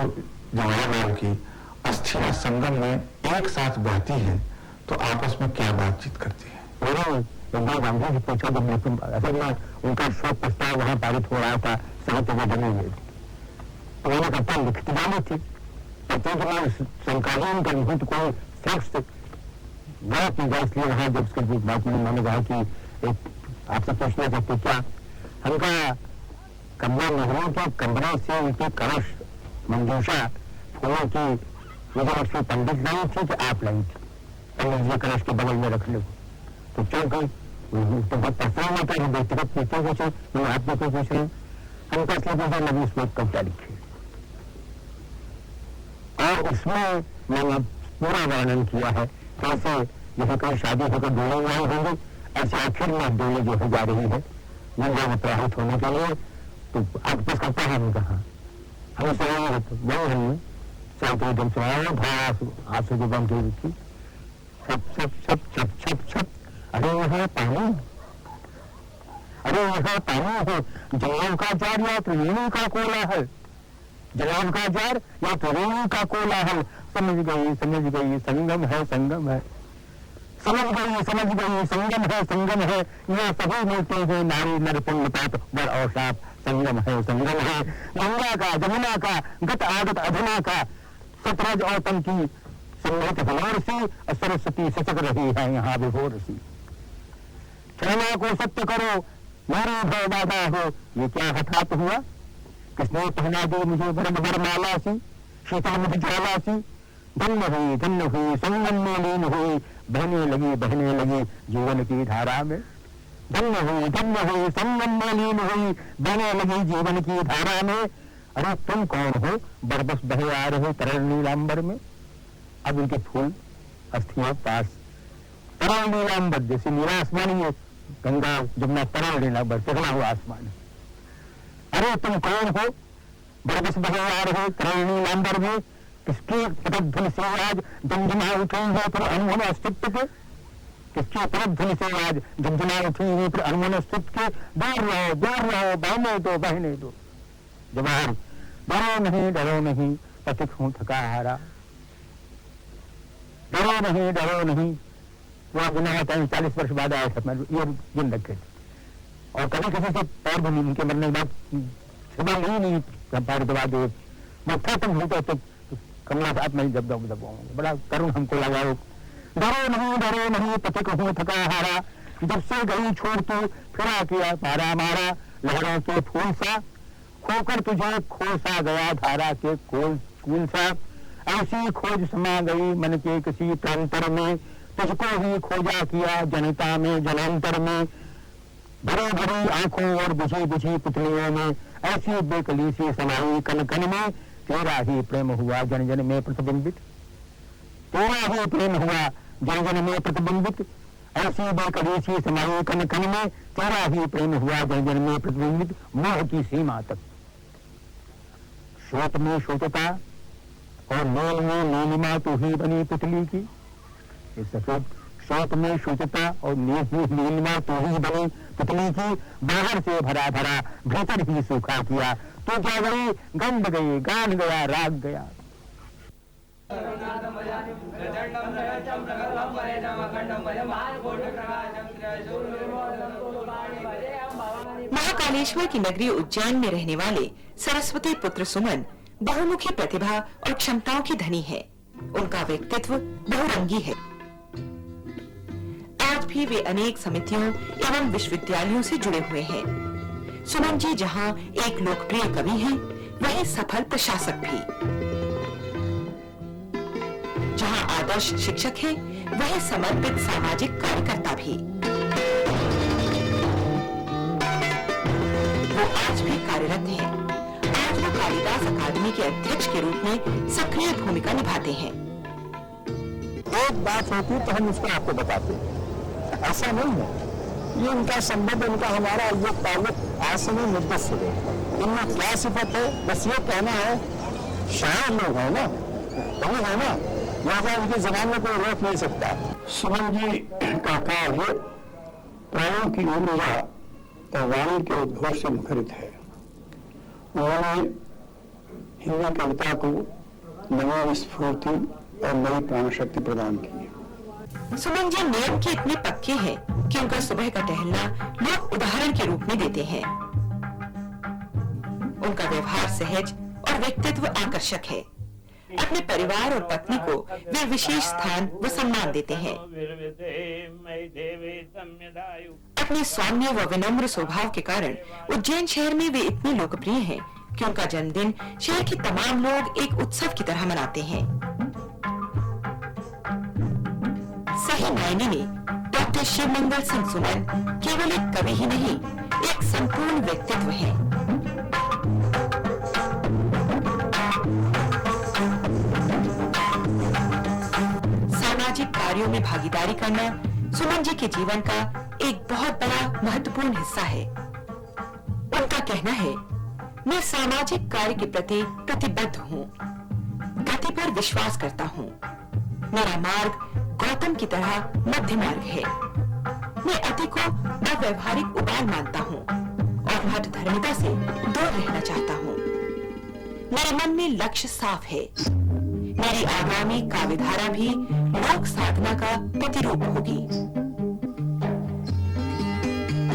[SPEAKER 4] जवाहरलाल की अस्थियां संगम में एक साथ बहती हैं, तो आपस में क्या बातचीत करती है।
[SPEAKER 2] इंदिरा गांधी से पूछा जब असल में उनका शोक प्रस्ताव वहां पारित हो रहा था, साहित्य अकादमी में, तो उन्होंने कविता लिखती डाली थी, प्रत्येक में समकालीन का निहित कोई शख्स गलत नहीं, इसलिए वहां जब उसके बाद मैंने कहा कि एक आपसे पूछना चाहते क्या, हमका कमला नेहरू के कमरे से उनके कलश मंजूषा फूलों की विजयलक्ष्मी पंडित लाई थी कि आप लाई थी, पंडित जी कलश के बगल में रख लो। तो क्योंकि तो बहुत प्रसन्न होता है, व्यक्तिगत पूछते कुछ मैं आपको कोई पूछ रही हूँ, हमको इसलिए पूछा मैंने उसमें कविता लिखी और उसमें मैंने पूरा वर्णन किया है कैसे जैसे कोई शादी होकर डोले नहीं होंगे, ऐसे आखिर में डोले जो हो जा रही है गंगा में प्रवाहित होने के लिए, तो आप बस करता है हम कहा हमें समय वही हमने चाहते एकदम से आंसू को बंद की रुकी, छप छप छप छप छप छप, अरे यहाँ पानी, अरे यहाँ पानी है, जलाव का जार या त्रिवेणी का कोला है, जलाव का जार या त्रिवेणी का कोला है, समझ गई संगम है संगम है, समझ गई संगम है, यहाँ सभी मिलते हैं नारी नर पुण्य पाप वर और साप, संगम है गंगा का जमुना का गत आगत अधुना का, सतरज और तन की संगत भलोर सी और सरस्वती सचक रही है यहाँ विभोर सी, क्षमा को सत्य करो मेरे भय दादा हो, ये क्या हठात हुआ, किसने पहना दी मुझे वरमाला सी, शीतल मुझ ज्वाला सी, धन्य हुई संगम में लीन हुई, बहने लगी जीवन की धारा में। धन्य हुई संगम में लीन हुई, बहने लगी जीवन की धारा में। अरे तुम कौन हो, बरबस बहे आ रहे तरल नीलांबर में। अब उनके फूल अस्थियों पास तरल नीलांबर, जैसे नीला आसमान है, गंगा जमुना तरल नीलांबर, पिघला हुआ आसमान। अरे तुम कौन हो, बरबस बहे आ रहे तरल नीलांबर में। किसकी प्रतिध्वनि से आज झंझना उठी है फिर अनमोल अस्तित्व के। किसकी प्रतिध्वनि से आज झंझना उठी है फिर अनमोल अस्तित्व के। दूर रहो बहने दो। जवाहर, डरो नहीं पथिक हूं थका हारा। डरो नहीं। वो गुना होता है, 40 वर्ष बाद आया था, मैं ये जिन रखे थे। और कभी किसी से पैर भी नहीं, उनके मरने के बाद सुबह नहीं पैर दबा दो, मैं खत्म होता तो कमला साथ में जब दबाऊंगा। बड़ा करुण हमको लगा। डरो नहीं पथिक हूं थका हारा। जब से गई छोड़ तू फिरा किया मारा लहरों के फूल सा। खोकर तुझे खोसा गया धारा के कूल सा। ऐसी खोज समा गई मन के किसी प्रांतर में। तुझको ही खोजा किया जनता में जनांतर में। भरी आंखों और बुझी पुतलियों में। ऐसी बेकली सी समाई कन में। तेरा ही प्रेम हुआ जन में प्रतिबिंबित। तेरा ही प्रेम हुआ जन में प्रतिबिंबित। ऐसी बेकली सी समाई कन में। तेरा ही प्रेम हुआ जन में प्रतिबिंबित। मोह की सीमा तक श्रोत में श्रोतता और नील में नीलिमा तू ही बनी पुतली की। इस सफेद श्रोत में श्रोतता और नीलिमा तू ही बनी पुतली की। बाहर से भरा भीतर ही सूखा किया। तो क्या गई गंध गई गान गया राग गया।
[SPEAKER 1] महाकालेश्वर की नगरी उज्जैन में रहने वाले सरस्वती पुत्र सुमन बहुमुखी प्रतिभा और क्षमताओं की धनी है। उनका व्यक्तित्व बहुरंगी है। आज भी वे अनेक समितियों एवं विश्वविद्यालयों से जुड़े हुए हैं। सुमन जी जहां एक लोकप्रिय कवि हैं, वहीं सफल प्रशासक भी। जहां आदर्श शिक्षक हैं, वहीं समर्पित सामाजिक कार्यकर्ता भी। वो आज भी कार्यरत हैं। आज वो कालिदास अकादमी के अध्यक्ष के रूप में सक्रिय भूमिका निभाते हैं।
[SPEAKER 7] एक बात होती तो हम उसको आपको बताते, ऐसा नहीं है। ये उनका संबंध, उनका हमारा ये ताल्लुक आज से नहीं, मुद्दत से है। इनमें क्या सिफत है, बस ये कहना है, शायर लोग है ना, कवि है ना, यहाँ उनके जबान में कोई रोक नहीं सकता। सुमन जी का कार्य प्राणों की ऊर्जा और वाणी के उद्घोष से मुखरित है। उन्होंने हिंदी कविता को नई स्फूर्ति और नई प्राण शक्ति प्रदान की।
[SPEAKER 1] सुमन जी नियम के इतने पक्के हैं कि उनका सुबह का टहलना लोग उदाहरण के रूप में देते हैं। उनका व्यवहार सहज और व्यक्तित्व आकर्षक है। अपने परिवार और पत्नी को वे विशेष स्थान व सम्मान देते हैं। अपने सौम्य व विनम्र स्वभाव के कारण उज्जैन शहर में वे इतने लोकप्रिय हैं कि उनका जन्मदिन शहर के तमाम लोग एक उत्सव की तरह मनाते हैं। सही मायने में डॉक्टर शिवमंगल सिंह सुमन केवल एक कवि ही नहीं, एक संपूर्ण व्यक्तित्व है। सामाजिक कार्यों में भागीदारी करना सुमन जी के जीवन का एक बहुत बड़ा महत्वपूर्ण हिस्सा है। उनका कहना है, मैं सामाजिक कार्य के प्रति प्रतिबद्ध हूँ, गति पर विश्वास करता हूँ। मेरा मार्ग गौतम की तरह मध्य मार्ग है। मैं अति को अव्यवहारिक उबाल मानता हूँ और हठ धर्मिता से दूर रहना चाहता हूँ। मेरे मन में लक्ष्य साफ है। मेरी आगामी काव्यधारा भी लोक साधना का प्रतिरूप होगी।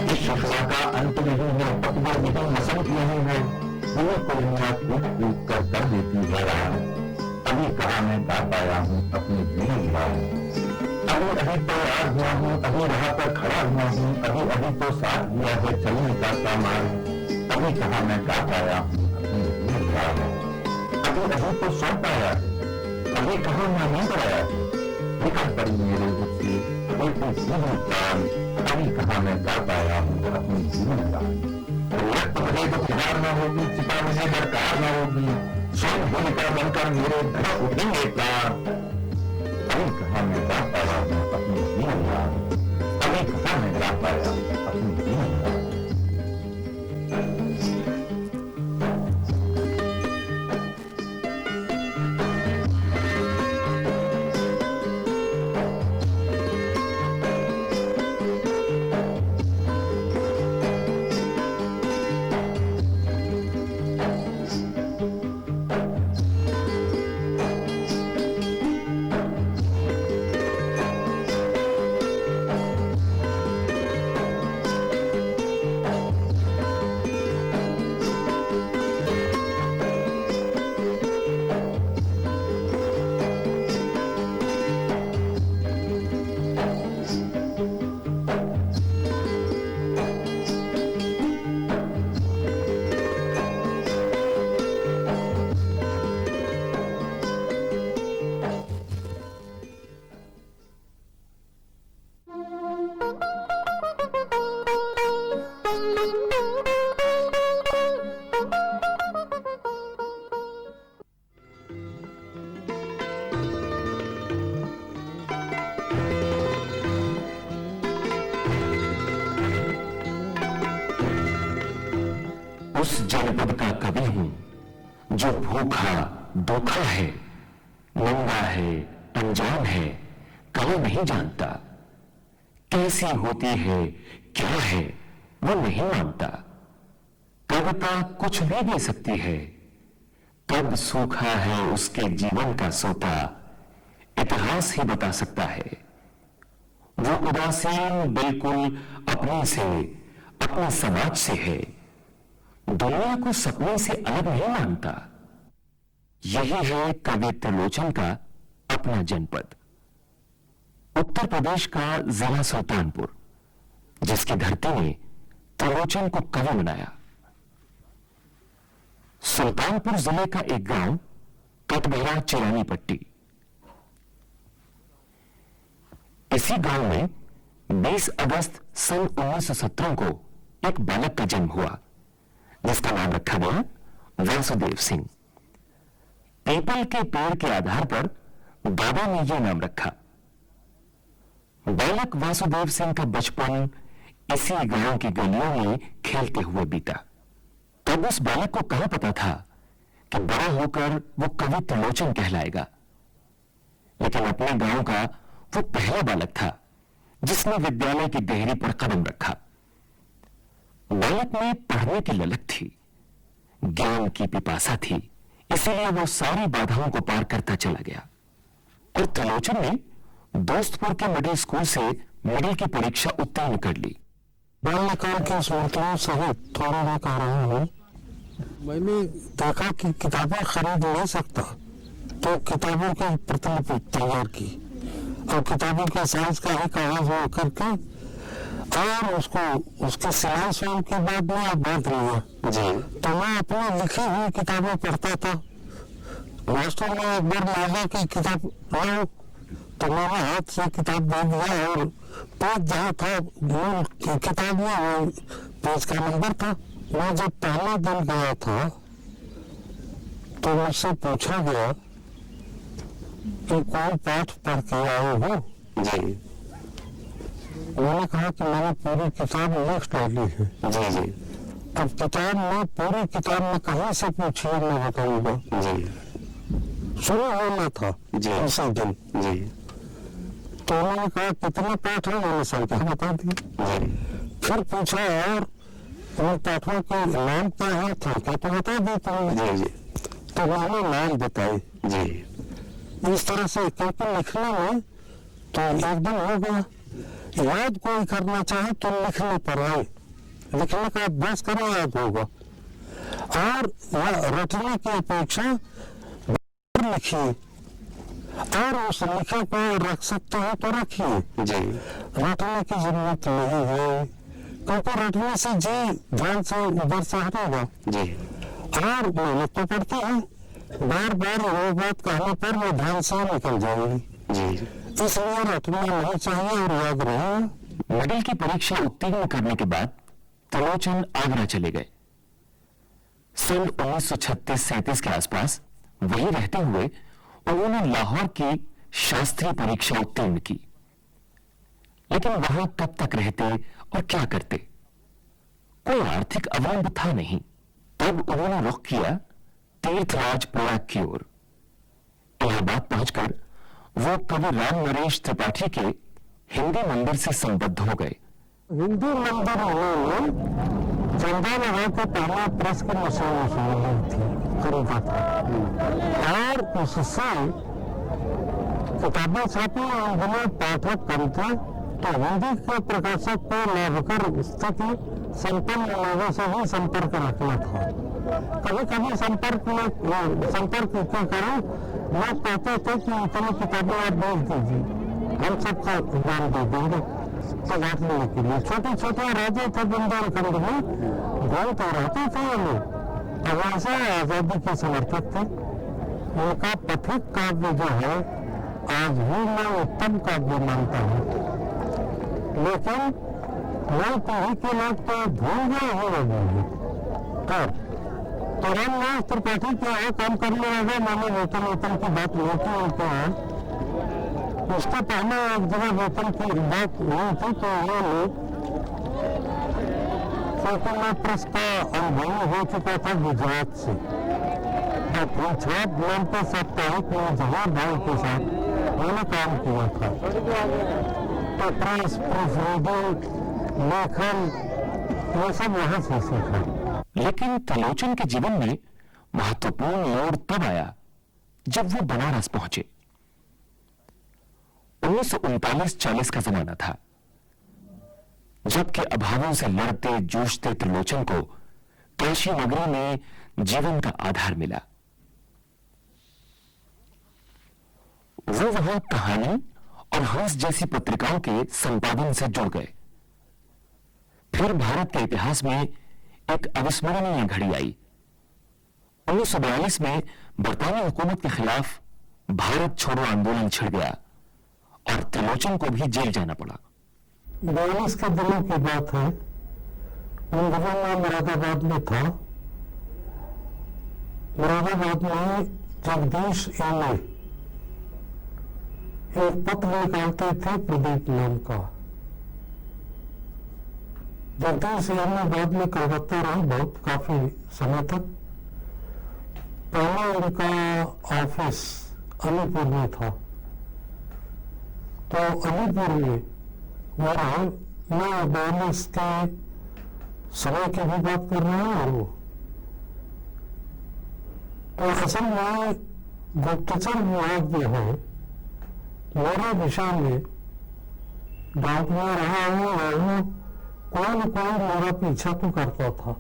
[SPEAKER 6] इस श्रृंखला का अंत नहीं है, पकड़ नहीं, मसंत नहीं है। कूद कर देती है राह। अभी कहा मैं गा पाया हूँ अपनी जीवन राह। अभी तैयार हुआ हूँ, अभी वहां पर खड़ा हुआ हूँ, अभी तो साथ दिया है चलने का सामान। अभी कहा मैं गा पाया हूँ अपनी जीवन राह। अभी तो सौंप पाया है,
[SPEAKER 7] अभी कहाँ मालूम पड़ा निकल पड़ी मेरे बच्चे प्राण, अभी कहाँ मैं गा पाया हूँ अपनी जीवन का। मुझे तो प्यार न होगी, चिपा मुझे दरकार न होगी, स्वयं भूमिका बनकर मेरे धड़ उठेंगे प्राण। अभी कहाँ मैं गा पाया हूँ अपनी जीवन का, अभी कहाँ मैं गा पाया अपनी जीवन का। उस जनपद का कवि हूं जो भूखा धोखा है, नंगा है, अनजान है, कहीं नहीं जानता, कैसी होती है क्या है वो नहीं मानता। कविता कुछ भी दे सकती है, कब सूखा है उसके जीवन का सोता, इतिहास ही बता सकता है। वो उदासीन बिल्कुल अपने से, अपने समाज से है, दुनिया को सपने से अलग नहीं मानता। यही है कवि त्रिलोचन का अपना जनपद, उत्तर प्रदेश का जिला सुल्तानपुर, जिसकी धरती ने त्रिलोचन को कवि बनाया। सुल्तानपुर जिले का एक गांव कटबेरा चिरानी पट्टी, इसी गांव में 20 अगस्त सन 1917 को एक बालक का जन्म हुआ, जिसका नाम रखा गया वासुदेव सिंह। पीपल के पेड़ के आधार पर बाबा ने यह नाम रखा। बालक वासुदेव सिंह का बचपन इसी गांव की गलियों में खेलते हुए बीता। तब उस बालक को कहां पता था कि बड़ा होकर वो कवि त्रिलोचन कहलाएगा, लेकिन अपने गांव का वो पहला बालक था जिसने विद्यालय की देहरी पर कदम रखा। बालक में पढ़ने की ललक थी, ज्ञान की पिपासा थी, इसीलिए वो सारी बाधाओं को पार करता चला गया। और त्रिलोचन ने दोस्तपुर के मिडिल स्कूल से मिडिल की परीक्षा उत्तीर्ण कर ली।
[SPEAKER 8] बाल्यकाल की स्मृतियों सहित थोड़ा मैं कह रहा हूँ। मैंने देखा कि किताबें खरीद नहीं सकता, तो किताबों की प्रतिलिपि तैयार की और किताबों के साइज का ही कागज में करके और उसको उसके सिलाई स्वयं के बाद में बांध लिया जी। तो मैं अपनी लिखी हुई किताबें पढ़ता था। मास्टर ने एक बार मांगा कि किताब लाओ, तो मैंने हाथ से किताब दे दिया और पेज जहाँ था मूल किताब में वो पेज का नंबर था। मैं जब पहला दिन गया था तो मुझसे पूछा गया कि कौन पाठ पढ़ के आए हो जी। मैंने कहा कि मैंने पूरी किताब लिख डाली है जी जी। अब किताब में पूरी किताब में कहीं से पूछिए मैं बताऊंगा जी। शुरू होना था जी उसी दिन जी। तो उन्होंने कहा कितने पाठ है, मैंने संख्या बता दी जी। फिर पूछा और उन पाठों के नाम क्या है, संख्या तो बता दी तुमने जी जी। तो मैंने नाम बताई जी। इस तरह से क्योंकि लिखने में तो एकदम हो गया। याद कोई करना चाहे तो लिखने पर आए, लिखने का अभ्यास करो याद होगा। और रटने की अपेक्षा लिखिए, और उस लिखे को रख सकते हो तो रखिए जी। रटने की जरूरत नहीं है, क्योंकि रटने से जी ध्यान से उधर से हटेगा जी। और मेहनत तो पड़ती है, बार बार वो बात कहने पर वो ध्यान से निकल जाएगी, इसलिए रटना नहीं चाहिए और याद रहे।
[SPEAKER 9] मेडल की परीक्षा उत्तीर्ण करने के बाद त्रिलोचन आगरा चले गए। सन 1936-37 के आसपास वहीं रहते हुए उन्होंने लाहौर की शास्त्रीय परीक्षा उत्तीर्ण की, लेकिन वहां कब तक रहते और क्या करते, कोई आर्थिक अवलंब था नहीं। तब उन्होंने रुख किया तीर्थराज प्रयाग की ओर। इलाहाबाद पहुंचकर वो कवि राम नरेश त्रिपाठी के हिंदी मंदिर से संबद्ध हो गए।
[SPEAKER 8] हिंदी मंदिर में चंदा लगा के पहला प्रेस की मशीन थी, खरीदा था और उससे किताबें छापी। बिना पाठक कम थे तो हिंदी के प्रकाशक को लाभकर स्थिति संपन्न लोगों से ही संपर्क रखना था। कभी कभी संपर्क क्यों करो, लोग कहते थे कि इतनी किताबें आप भेज दीजिए, हम सबका दान दे देंगे बांटने के लिए। छोटे छोटे राज्य थे बुंदेलखंड में, घूमते रहते थे ये लोग, अहिंसा आजादी के समर्थक थे। उनका पथिक काव्य जो है आज भी मैं उत्तम काव्य मानता हूँ, लेकिन नई पीढ़ी के लोग तो भूल गए हो रहे। तो रामनाथ त्रिपाठी के यहाँ काम करने लगे, मैंने वेतन की बात नहीं की उनके यहाँ। उसके पहले एक जगह वेतन की बात हुई थी तो ये लोग, क्योंकि मैं प्रेस का अनुभव हो चुका था गुजरात से, छाप नाम के साप्ताहिक में जवाहर भाई के साथ मैंने काम किया था। तो प्रेस, प्रूफ रीडिंग, लेखन, ये सब वहां से सीखा।
[SPEAKER 9] लेकिन त्रिलोचन के जीवन में महत्वपूर्ण मोड़ तब आया जब वो बनारस पहुंचे। 1939-40 का जमाना था, जबकि अभावों से लड़ते जूझते त्रिलोचन को काशी नगरी में जीवन का आधार मिला। वो वहां कहानी और हंस जैसी पत्रिकाओं के संपादन से जुड़ गए। फिर भारत के इतिहास में एक अविस्मरणीय घड़ी आई। 1942 में बरतानी हुकूमत के खिलाफ भारत छोड़ो आंदोलन छिड़ गया और त्रिलोचन को भी जेल जाना पड़ा।
[SPEAKER 8] 42 के दिनों की बात है, उन दिनों में मुरादाबाद में था। मुरादाबाद में जगदीश एम.ए. एक पत्र निकालते थे प्रदीप नाम का। जगदीश एम.ए. बाद में कलकत्ता रहे बहुत काफी समय तक। पहले उनका ऑफिस अलीपुर में था, तो अलीपुर में वो रहे। मैं 42 के समय की भी बात कर रहा हूँ। वो तो असल में गुप्तचर विभाग जो है मेरे दिशा में डाक में रहा हूँ, और कोई न कोई मेरा पीछा तो करता था।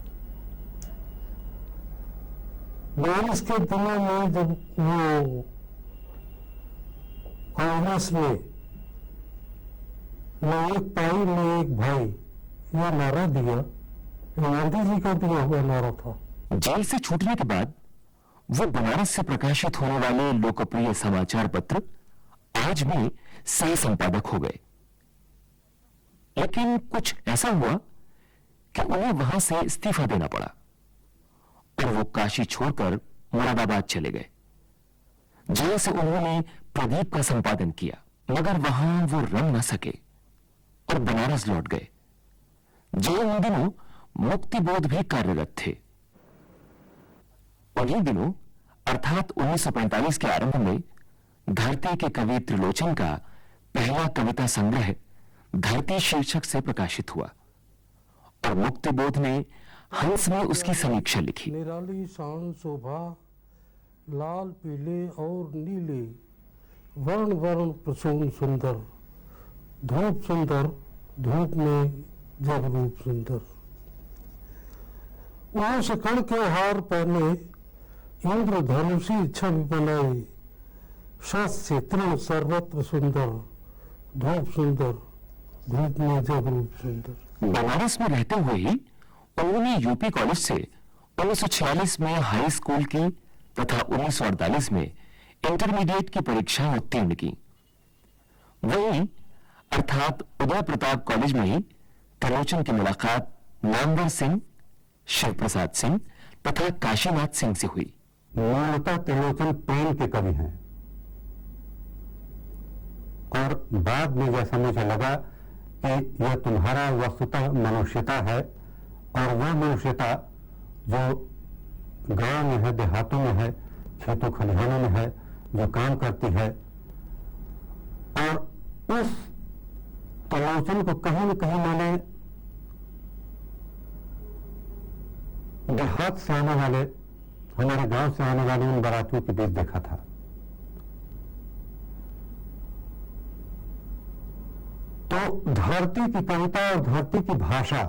[SPEAKER 8] 42 के दिनों में जब वो कांग्रेस में मैं एक पाई में एक भाई यह नारा दिया, गांधी जी का दिया हुआ नारा था।
[SPEAKER 9] जेल से छूटने के बाद वो बनारस से प्रकाशित होने वाले लोकप्रिय समाचार पत्र आज भी सह संपादक हो गए। लेकिन कुछ ऐसा हुआ कि उन्हें वहां से इस्तीफा देना पड़ा और वो काशी छोड़कर मुरादाबाद चले गए, जहां से उन्होंने प्रदीप का संपादन किया। मगर वहां वो रह न सके और बनारस लौट गए, जहां उन दिनों मुक्तिबोध भी कार्यरत थे। उन्हीं दिनों अर्थात 1945 के आरंभ में धरती के कवि त्रिलोचन का पहला कविता संग्रह धरती शीर्षक से प्रकाशित हुआ और मुक्तिबोध ने हंस में उसकी समीक्षा लिखी।
[SPEAKER 8] निराली शान शोभा, लाल पीले और नीले, वर्ण वर्ण प्रसून सुंदर, धूप सुंदर, धूप में जब रूप सुंदर। वहां सकड़ के हार पहने, इंद्र धनुषी छवि बनाई, शस्य तृण सर्वत्र सुंदर, धूप सुंदर, धूप में जब रूप सुंदर।
[SPEAKER 9] बनारस में रहते हुए ही उन्होंने यूपी कॉलेज से 1946 में हाई स्कूल की तथा 1948 में इंटरमीडिएट की परीक्षाएं उत्तीर्ण की। वहीं अर्थात उदय प्रताप कॉलेज में ही त्रिलोचन की मुलाकात नामवर सिंह, शिव प्रसाद सिंह तथा काशीनाथ सिंह से हुई।
[SPEAKER 8] मूलतः त्रिलोचन प्रेम के कवि हैं और बाद में जैसा मुझे लगा कि यह तुम्हारा वस्तुतः मनुष्यता है और वह मनुष्यता जो गांव में है, देहातों में है, खेतों खलिहानों में है, जो काम करती है, और उस त्रिलोचन को कहीं न कहीं मैंने देहात से आने वाले, हमारे गांव से आने वाले उन बारातियों के बीच देखा था। तो धरती की कविता और धरती की भाषा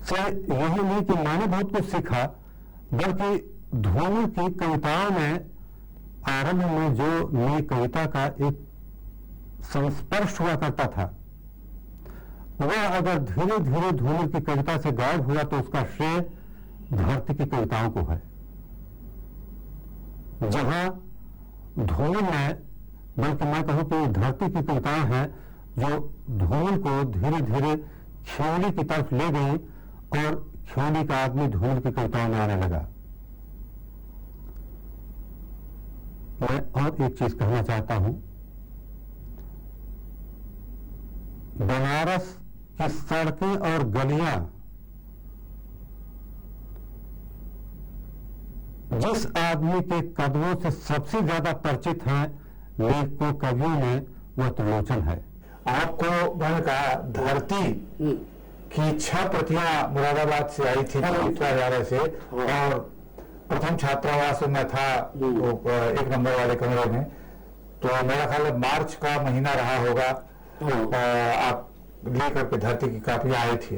[SPEAKER 8] से यही नहीं कि मैंने बहुत कुछ सीखा, बल्कि धूमल की कविताओं में आरंभ में जो नई कविता का एक संस्पर्श हुआ करता था, वह अगर धीरे धीरे धूमल की कविता से गायब हुआ तो उसका श्रेय धरती की कविताओं को है। जहां धूमल में, बल्कि मैं कहूं कि धरती की कविताएं हैं जो धूमल को धीरे धीरे ख्योली की तरफ ले गई और ख्योली का आदमी धूमल की कविताओं में आने लगा। मैं और एक चीज कहना चाहता हूं, बनारस की सड़कें और गलियां जिस आदमी के कदमों से सबसे ज्यादा परिचित हैं लेखकों कवियों में, वह त्रिलोचन है।
[SPEAKER 4] आपको मैंने कहा धरती की 6 प्रतियां मुरादाबाद से आई थी हजारे से, और प्रथम छात्रावास में था तो 1 नंबर वाले कमरे में, तो मेरा ख्याल है मार्च का महीना रहा होगा, आप लेकर के धरती की कापियां आई थी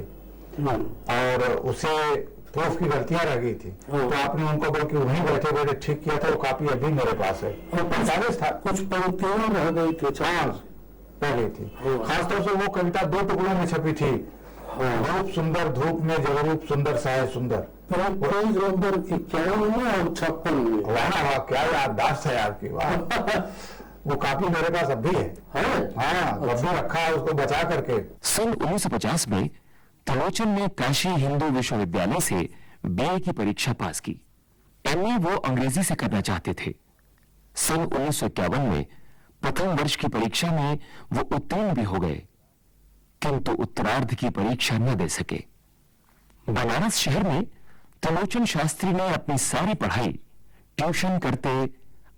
[SPEAKER 4] और उसे प्रूफ की गलतियां रह गई थी, तो आपने उनको बल्कि वहीं बैठे बैठे ठीक किया था। वो कापी अभी मेरे पास है, था
[SPEAKER 8] कुछ पंक्तियां रह गई थी,
[SPEAKER 4] रह गई थी। खासतौर से वो कविता 2 टुकड़ों में छपी थी, धूप सुंदर धूप में जगरूप सुंदर साहे सुंदर,
[SPEAKER 8] पेज नंबर 51 में और 56 में।
[SPEAKER 4] वाह क्या याददाश्त है आपकी, वाह। वो कापी मेरे पास अब भी है, हाँ अभी रखा है उसको बचा करके।
[SPEAKER 9] सन 1950 में त्रिलोचन ने काशी हिंदू विश्वविद्यालय से बीए की परीक्षा पास की। एमए वो अंग्रेजी से करना चाहते थे। सन 1951 में प्रथम वर्ष की परीक्षा में वो उत्तीर्ण भी हो गए, किंतु उत्तरार्ध की परीक्षा न दे सके। बनारस शहर में त्रिलोचन शास्त्री ने अपनी सारी पढ़ाई ट्यूशन करते,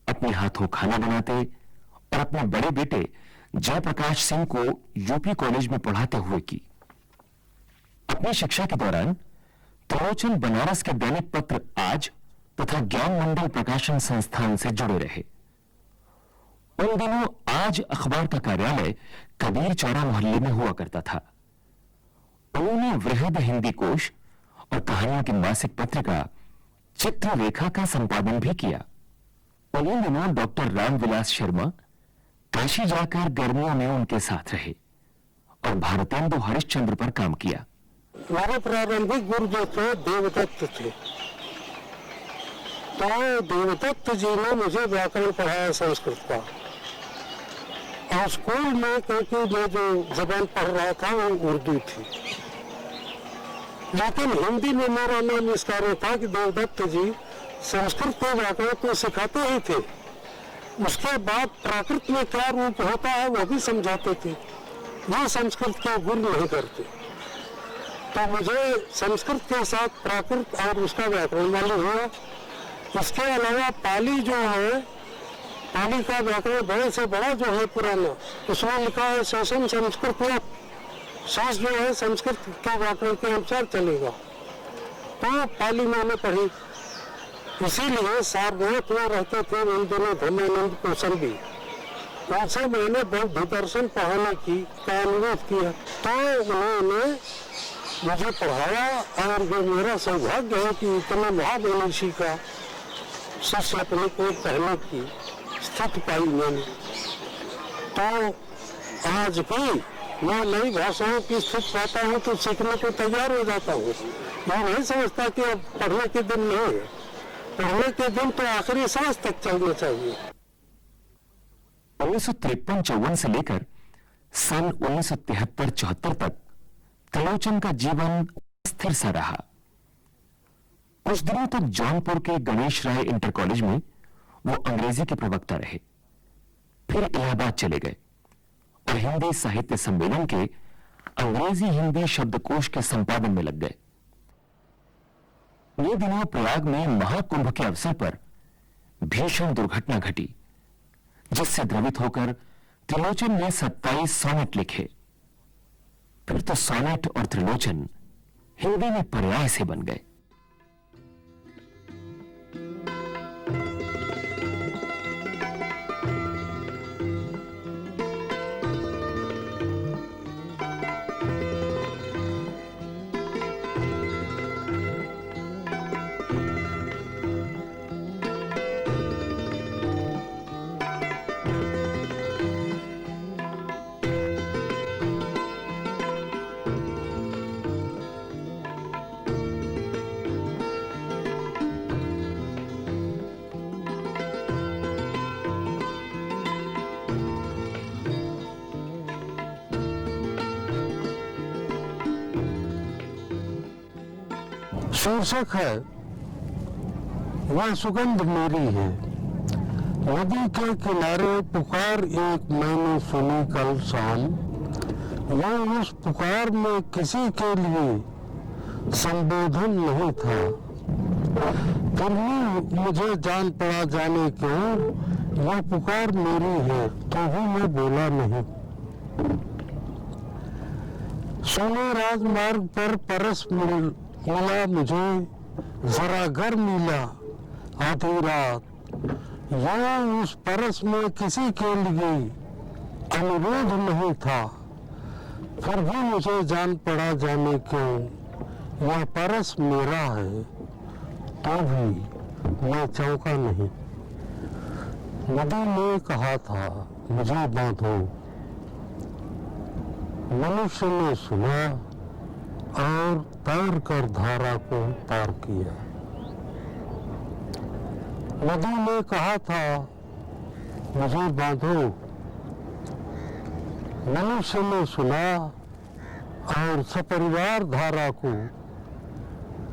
[SPEAKER 9] अपने हाथों खाना बनाते और अपने बड़े बेटे जयप्रकाश सिंह को यूपी कॉलेज में पढ़ाते हुए की। अपनी शिक्षा के दौरान त्रिलोचन बनारस के दैनिक पत्र आज तथा ज्ञान मंडल प्रकाशन संस्थान से जुड़े रहे। उन दिनों आज अखबार का कार्यालय कबीर चौरा मोहल्ले में हुआ करता था। उन्होंने वृहद हिंदी कोश और कहानियों की मासिक पत्रिका चित्ररेखा का संपादन भी किया। उन्हीं दिनों डॉक्टर रामविलास शर्मा काशी जाकर गर्मियों में उनके साथ रहे और भारतेंदु हरिश्चंद्र पर काम किया।
[SPEAKER 8] मेरे प्रारंभिक गुरु जो थे देवदत्त थे, तो देवदत्त जी ने मुझे व्याकरण पढ़ाया संस्कृत का, और स्कूल में क्योंकि मैं जो जबान पढ़ रहा था वो उर्दू थी, लेकिन हिंदी में मेरा नाम इस कारण था कि देवदत्त जी संस्कृत के व्याकरण तो सिखाते ही थे, उसके बाद प्राकृत में क्या रूप होता है वो भी समझाते थे। ये संस्कृत के गुरु नहीं करते, तो मुझे संस्कृत के साथ प्राकृत और उसका व्याकरण मालूम हुआ। इसके अलावा पाली जो है, पाली का व्याकरण बड़े से बड़ा जो है पुराना, उसमें लिखा है शेषम संस्कृत में, शेष जो है संस्कृत के व्याकरण के अनुसार चलेगा, तो पाली मैंने पढ़ी। इसीलिए सारनाथ में रहते थे उन दोनों धर्मानंद कौशल भी, उनसे मैंने बौद्ध दर्शन पढ़ाने का अनुरोध किया, तो उन्होंने मुझे पढ़ाया। और ये मेरा सौभाग्य है कि इतने महामनीषी का शिष्य अपने को पहले की स्थिति पाई मैंने। तो आज भी मैं नई भाषाओं की स्थिति पाता हूँ तो सीखने को तैयार हो जाता हूँ। ये नहीं समझता कि अब पढ़ने के दिन नहीं है। पढ़ने के दिन तो आखिरी सांस तक चलना चाहिए।
[SPEAKER 9] 1953-54 से लेकर सन 1973-74 तक त्रिलोचन का जीवन स्थिर सा रहा। कुछ दिनों तक जौनपुर के गणेश राय इंटर कॉलेज में वो अंग्रेजी के प्रवक्ता रहे। फिर इलाहाबाद चले गए और हिंदी साहित्य सम्मेलन के अंग्रेजी हिंदी शब्दकोश के संपादन में लग गए। ये दिनों प्रयाग में महाकुंभ के अवसर पर भीषण दुर्घटना घटी, जिससे द्रवित होकर त्रिलोचन ने 27 सोनेट लिखे। फिर तो सोनेट और त्रिलोचन हिंदी में पर्याय से बन गए।
[SPEAKER 8] शीर्षक है वह सुगंध मेरी है। नदी के किनारे पुकार एक मैंने सुनी कल शाम। वह उस पुकार में किसी के लिए संबोधन नहीं था। फिर भी मुझे जान पड़ा जाने क्यों वह पुकार मेरी है, तो भी मैं बोला नहीं। सोने राजमार्ग पर परस मिला मुझे, जरा घर मिला आधी रात। यह उस परस में किसी के लिए अनुरोध नहीं था। फिर भी मुझे जान पड़ा जाने क्यों यह परस मेरा है, तो भी मैं चौंका नहीं। नदी ने कहा था मुझे बांधो, मनुष्य ने सुना और तैर कर धारा को पार किया। नदी ने कहा था मुझे बांधो, मनुष्य ने सुना और सपरिवार धारा को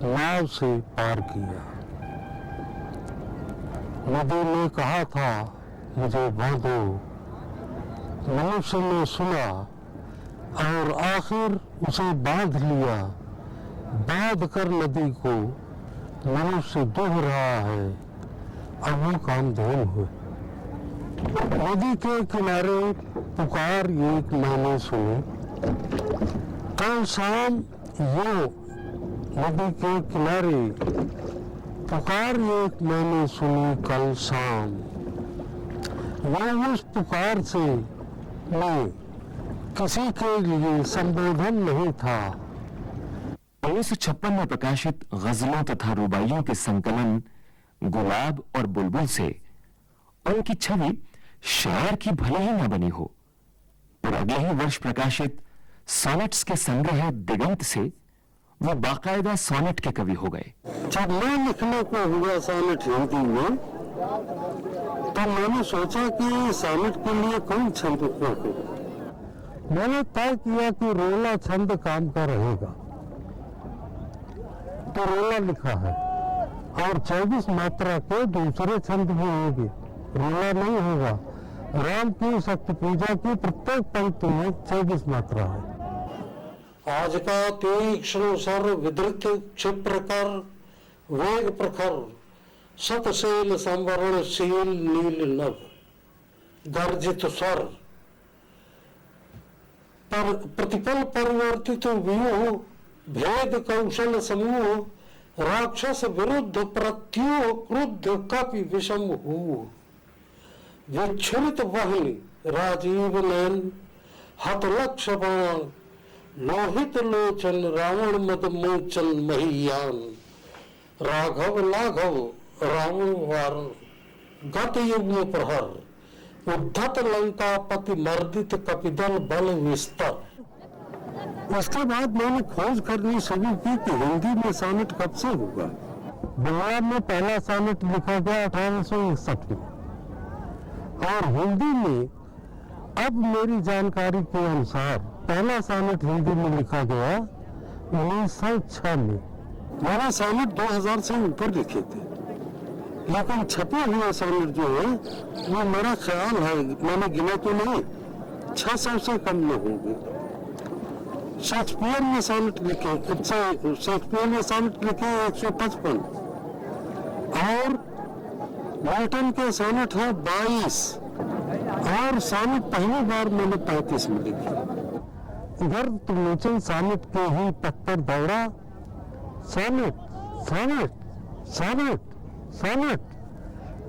[SPEAKER 8] नाव से पार किया। नदी ने कहा था मुझे बांधो, मनुष्य ने सुना और आखिर उसे बांध लिया। बांध कर नदी को मनुष्य दुह रहा है, अब वो कामधेनु हुए। नदी के किनारे पुकार एक मैंने सुनी कल शाम। वो नदी के किनारे पुकार एक मैंने सुनी कल शाम। वह उस पुकार से मैं किसी के लिए संबोधन नहीं था।
[SPEAKER 9] 1956 में प्रकाशित गजलों तथा रुबाइयों के संकलन गुलाब और बुलबुल से उनकी छवि शायर की भले ही न बनी हो, पर अगले ही वर्ष प्रकाशित सोनेट्स के संग्रह दिगंत से वो बाकायदा सोनेट के कवि हो गए।
[SPEAKER 8] जब मैं लिखने को हुआ सोनेट हिंदी में, तो मैंने सोचा कि सोनेट के लिए कौन छंद रखूं। मैंने तय किया कि रोला छंद काम का रहेगा, तो रोला लिखा है। और 24 मात्रा के दूसरे छंद भी होंगे, रोला नहीं होगा। राम की शक्ति पूजा की प्रत्येक पंक्ति में 24 मात्रा है। आज का तीक्ष्ण सर विधृत क्षिप्र कर वेग प्रखर सतशैल संवरण शील नील नभ गर्जित स्वर पर प्रतिपल परिवर्तित व्यूह भेद कौशल समूह राक्षस विरुद्ध प्रत्युह क्रुद्ध कपि विषम हु विच्छुरित वहनी राजीव नयन हत लक्ष्य बाण लोहित लोचन रावण मद मोचन महियान राघव लाघव रावण वारण गत युग्म प्रहर उद्धत लंका पति मर्दित कपिदल बल विस्तर। उसके बाद मैंने खोज करनी शुरू की कि हिंदी में सॉनेट कब से होगा। बंगाल में पहला सॉनेट लिखा गया 1861 में, और हिंदी में अब मेरी जानकारी के अनुसार पहला सॉनेट हिंदी में लिखा गया 1906 में। मैंने सॉनेट 2000 से ऊपर लिखे थे, लेकिन छपे हुए सॉनेट जो है वो मेरा ख्याल है, मैंने गिना तो नहीं, 600 से कम में होंगे। शेक्सपियर ने सॉनेट लिखे, शेक्सपियर ने सॉनेट लिखे 155, और मिल्टन के सॉनेट है 22, और सॉनेट पहली बार मैंने 35 में लिखी। इधर त्रिलोचन सॉनेट के ही पथ पर दौड़ा, सॉनेट सॉनेट सॉनेट सॉनेट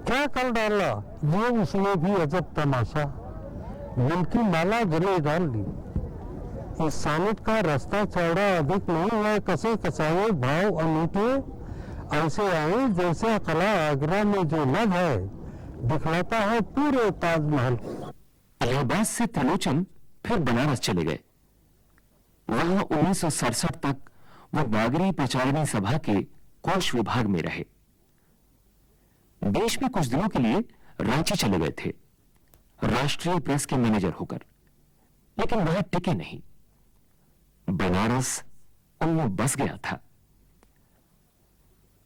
[SPEAKER 8] क्या कर डाला ये उसने भी अजब तमाशा, मन की माला गले डाल ली। इस सॉनेट का रास्ता चौड़ा अधिक नहीं है, कसे कसाए भाव अनूठे ऐसे आए जैसे कला आगरा में जो लग है दिखलाता है पूरे ताजमहल।
[SPEAKER 9] इलाहाबाद से त्रिलोचन फिर बनारस चले गए। वहां 1967 तक वो नागरी प्रचारिणी सभा के कोष विभाग में रहे। देश में कुछ दिनों के लिए रांची चले गए थे राष्ट्रीय प्रेस के मैनेजर होकर, लेकिन वह टिके नहीं। बनारस उनमें बस गया था।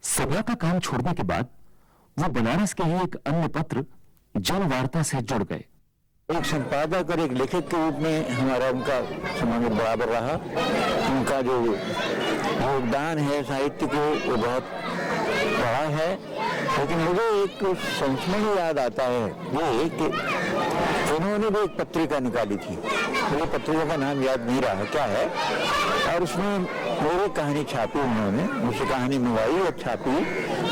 [SPEAKER 9] सभा का काम छोड़ने के बाद वो बनारस के ही एक अन्य पत्र जनवार्ता से जुड़ गए।
[SPEAKER 7] एक संपादक और एक लेखक के रूप में हमारा उनका संबंध बराबर रहा। उनका जो योगदान है साहित्य को वो बहुत बड़ा है, लेकिन मुझे एक संस्मरण याद आता है ये कि उन्होंने भी एक पत्रिका निकाली थी, मुझे पत्रिका का नाम याद नहीं रहा क्या है, और उसमें मेरी कहानी छापी उन्होंने, मुझसे कहानी मंगवाई और छापी।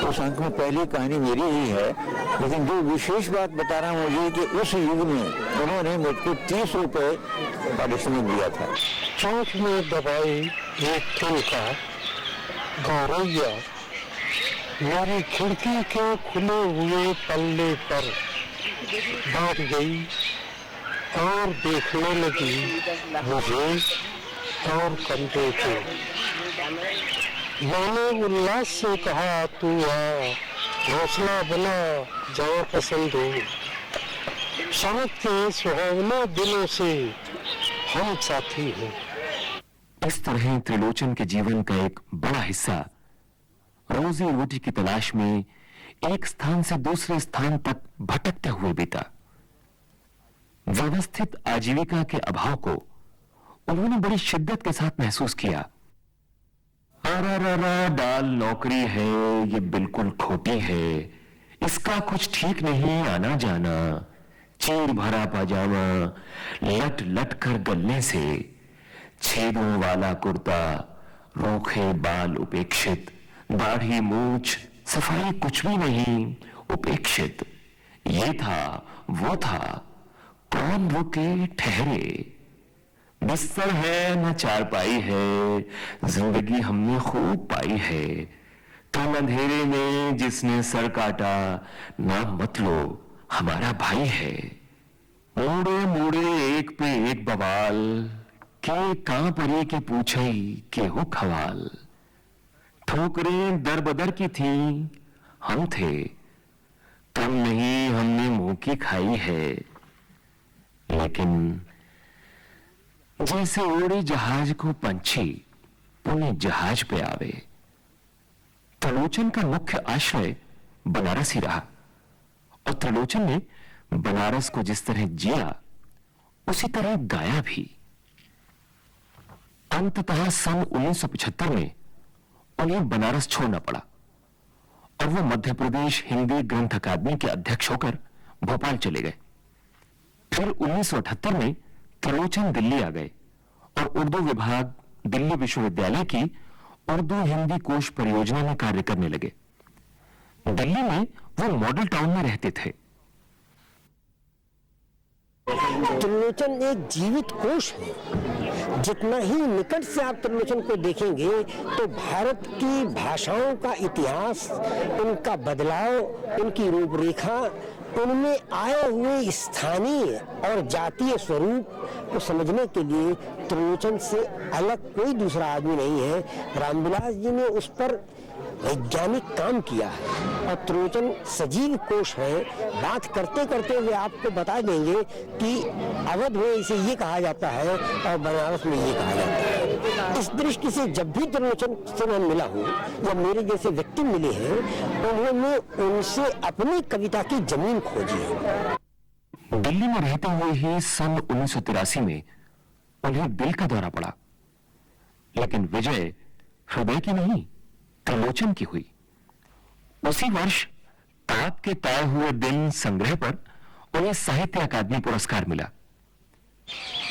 [SPEAKER 7] उस अंक में पहली कहानी मेरी ही है, लेकिन जो विशेष बात बता रहा हूँ मुझे कि उस युग में उन्होंने मुझको 30 रुपए पारिश्रमिक दिया था।
[SPEAKER 8] चौक में दबाई एक ठुमका गौरैया मेरी खिड़की के खुले हुए पल्ले पर बैठ गई और देखने लगी मुझे और कंधे को। मैंने उल्लास से कहा तू आ, हौसला बना जहाँ पसंद हो, शरद के सुहावने दिनों से हम साथी हैं।
[SPEAKER 9] इस तरह त्रिलोचन के जीवन का एक बड़ा हिस्सा रोजी रोटी की तलाश में एक स्थान से दूसरे स्थान तक भटकते हुए बीता। व्यवस्थित आजीविका के अभाव को उन्होंने बड़ी शिद्दत के साथ महसूस किया। डाल नौकरी है ये बिल्कुल खोटी है, इसका कुछ ठीक नहीं आना जाना, चीर भरा पाजामा लट लट कर गलने से, छेदों वाला कुर्ता, रोखे बाल उपेक्षित, दाढ़ी मूछ सफाई कुछ भी नहीं, उपेक्षित। ये था वो था, कौन रुके ठहरे। बिस्तर है न चारपाई है, जिंदगी हमने खूब पाई है। कल अंधेरे में जिसने सर काटा, नाम मत लो हमारा भाई है। मोड़े मोड़े एक पे एक बवाल, के कहां परे के पूछे के हो खवाल। ठोकरें दर बदर की थी, हम थे कम नहीं, हमने मुंह की खाई है। लेकिन जैसे उड़े जहाज को पंछी पुणे जहाज पे आवे, त्रिलोचन का मुख्य आश्रय बनारस ही रहा। और त्रिलोचन ने बनारस को जिस तरह जिया उसी तरह गाया भी। अंततः सन 1975 में उन्हें बनारस छोड़ना पड़ा और वो मध्य प्रदेश हिंदी ग्रंथ अकादमी के अध्यक्ष होकर भोपाल चले गए। फिर 1978 में त्रिलोचन दिल्ली आ गए और उर्दू विभाग दिल्ली विश्वविद्यालय की उर्दू हिंदी कोश परियोजना में कार्य करने लगे। दिल्ली में वो मॉडल टाउन में रहते थे।
[SPEAKER 10] त्रिलोचन एक जीवित कोश है। जितना ही निकट से आप त्रिलोचन को देखेंगे तो भारत की भाषाओं का इतिहास, उनका बदलाव, उनकी रूपरेखा उनमें आए हुए स्थानीय और जातीय स्वरूप को समझने के लिए त्रिलोचन से अलग कोई दूसरा आदमी नहीं है। रामविलास जी ने उस पर वैज्ञानिक काम किया है और त्रिलोचन सजीव कोश है। बात करते करते वे आपको बता देंगे कि अवध में इसे ये कहा जाता है और बनारस में ये कहा जाता है। इस दृष्टि से जब भी त्रिलोचन से मैं मिला हूँ या मेरे जैसे व्यक्ति मिले हैं, उन्होंने उनसे अपनी कविता की जमीन खोजी है।
[SPEAKER 9] दिल्ली में रहते हुए ही सन 1983 में उन्हें दिल का दौरा पड़ा, लेकिन विजय हृदय की नहीं त्रिलोचन की हुई। उसी वर्ष ताप के ताए हुए दिन संग्रह पर उन्हें साहित्य अकादमी पुरस्कार मिला।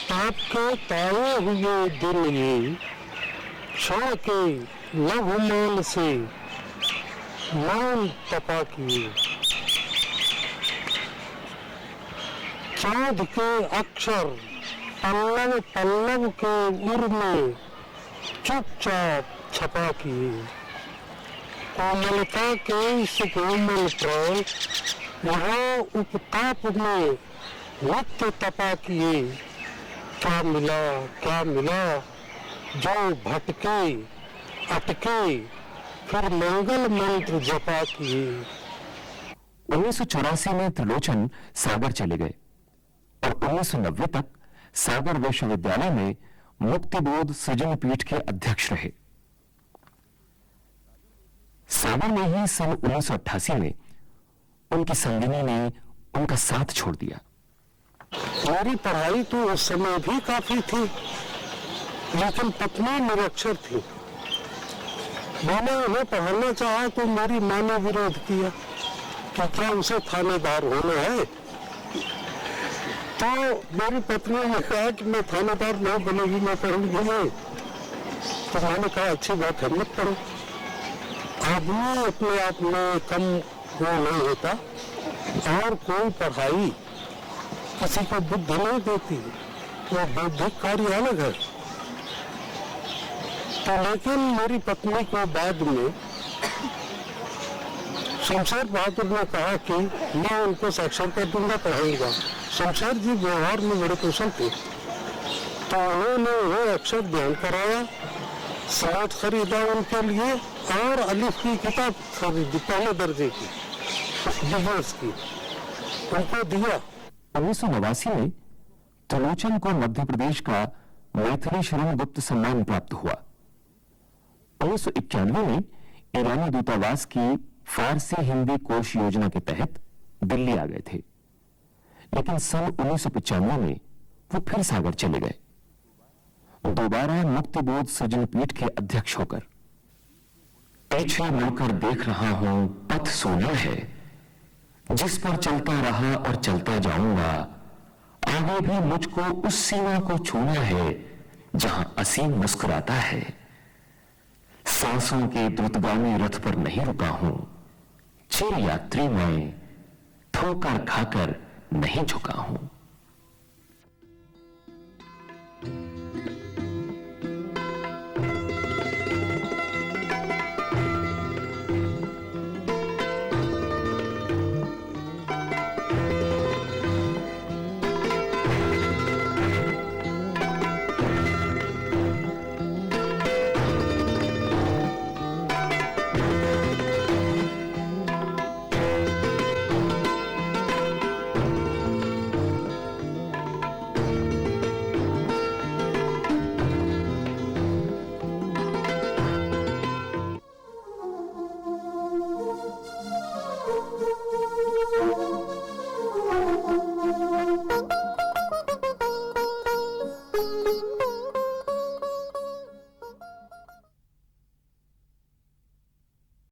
[SPEAKER 8] ताप के ताए हुए दिन ये क्षण के लघु मान से मान तपा किए, चांद के अक्षर पल्लव पल्लव के उर में चुपचाप छपा किए, कोमलता के इस कोमल प्राण यहाँ उपताप में नित्य तपा किए। क्या मिला जो भटके अटके फिर मंगल मंत्र जपा किए।
[SPEAKER 9] 1984 में त्रिलोचन सागर चले गए और 1990 तक सागर विश्वविद्यालय में मुक्तिबोध सृजन पीठ के अध्यक्ष रहे। सागर में ही सन 1988 में उनकी संगिनी ने उनका साथ छोड़ दिया।
[SPEAKER 8] मेरी पढ़ाई तो उस समय भी काफी थी, लेकिन पत्नी निरक्षर थी। मैंने उन्हें पढ़ाना चाहा तो मेरी मां ने विरोध किया कि क्या उसे थानेदार होना है। तो मेरी पत्नी ने कहा कि मैं थानेदार नहीं बनेगी, मैं पढ़ूंगी नहीं। तो मैंने कहा अच्छी बात है, मत पढ़ो। आदमी अपने आप में कम वो नहीं होता और कोई पढ़ाई किसी को बुद्धि नहीं देती, वो बौद्धिक कार्य अलग है। तो लेकिन मेरी पत्नी को बाद में शमशेर बहादुर ने कहा कि मैं उनको साक्षर कर दूंगा, पढ़ाऊंगा। शमशेर जी व्यवहार में बड़े कुशल थे, तो उन्होंने वो अक्षर ध्यान कराया, स्लेट खरीदा उनके लिए और अलिफ की किताब खरीदी पहले दर्जे की बिजनेस की, उनको दिया।
[SPEAKER 9] 1989 में त्रिलोचन को मध्य प्रदेश का मैथिली शरण गुप्त सम्मान प्राप्त हुआ। 1991 में ईरानी दूतावास की फारसी हिंदी कोश योजना के तहत दिल्ली आ गए थे, लेकिन सन 1995 में वो फिर सागर चले गए, दोबारा मुक्तिबोध सृजन पीठ के अध्यक्ष होकर। पीछे मुड़कर देख रहा हूं पथ सोना है, जिस पर चलता रहा और चलता जाऊंगा, आगे भी मुझको उस सीमा को छूना है जहां असीम मुस्कुराता है। सांसों के द्रुतगामी रथ पर नहीं रुका हूं, चिर यात्री मैं ठोकर खाकर नहीं झुका हूं।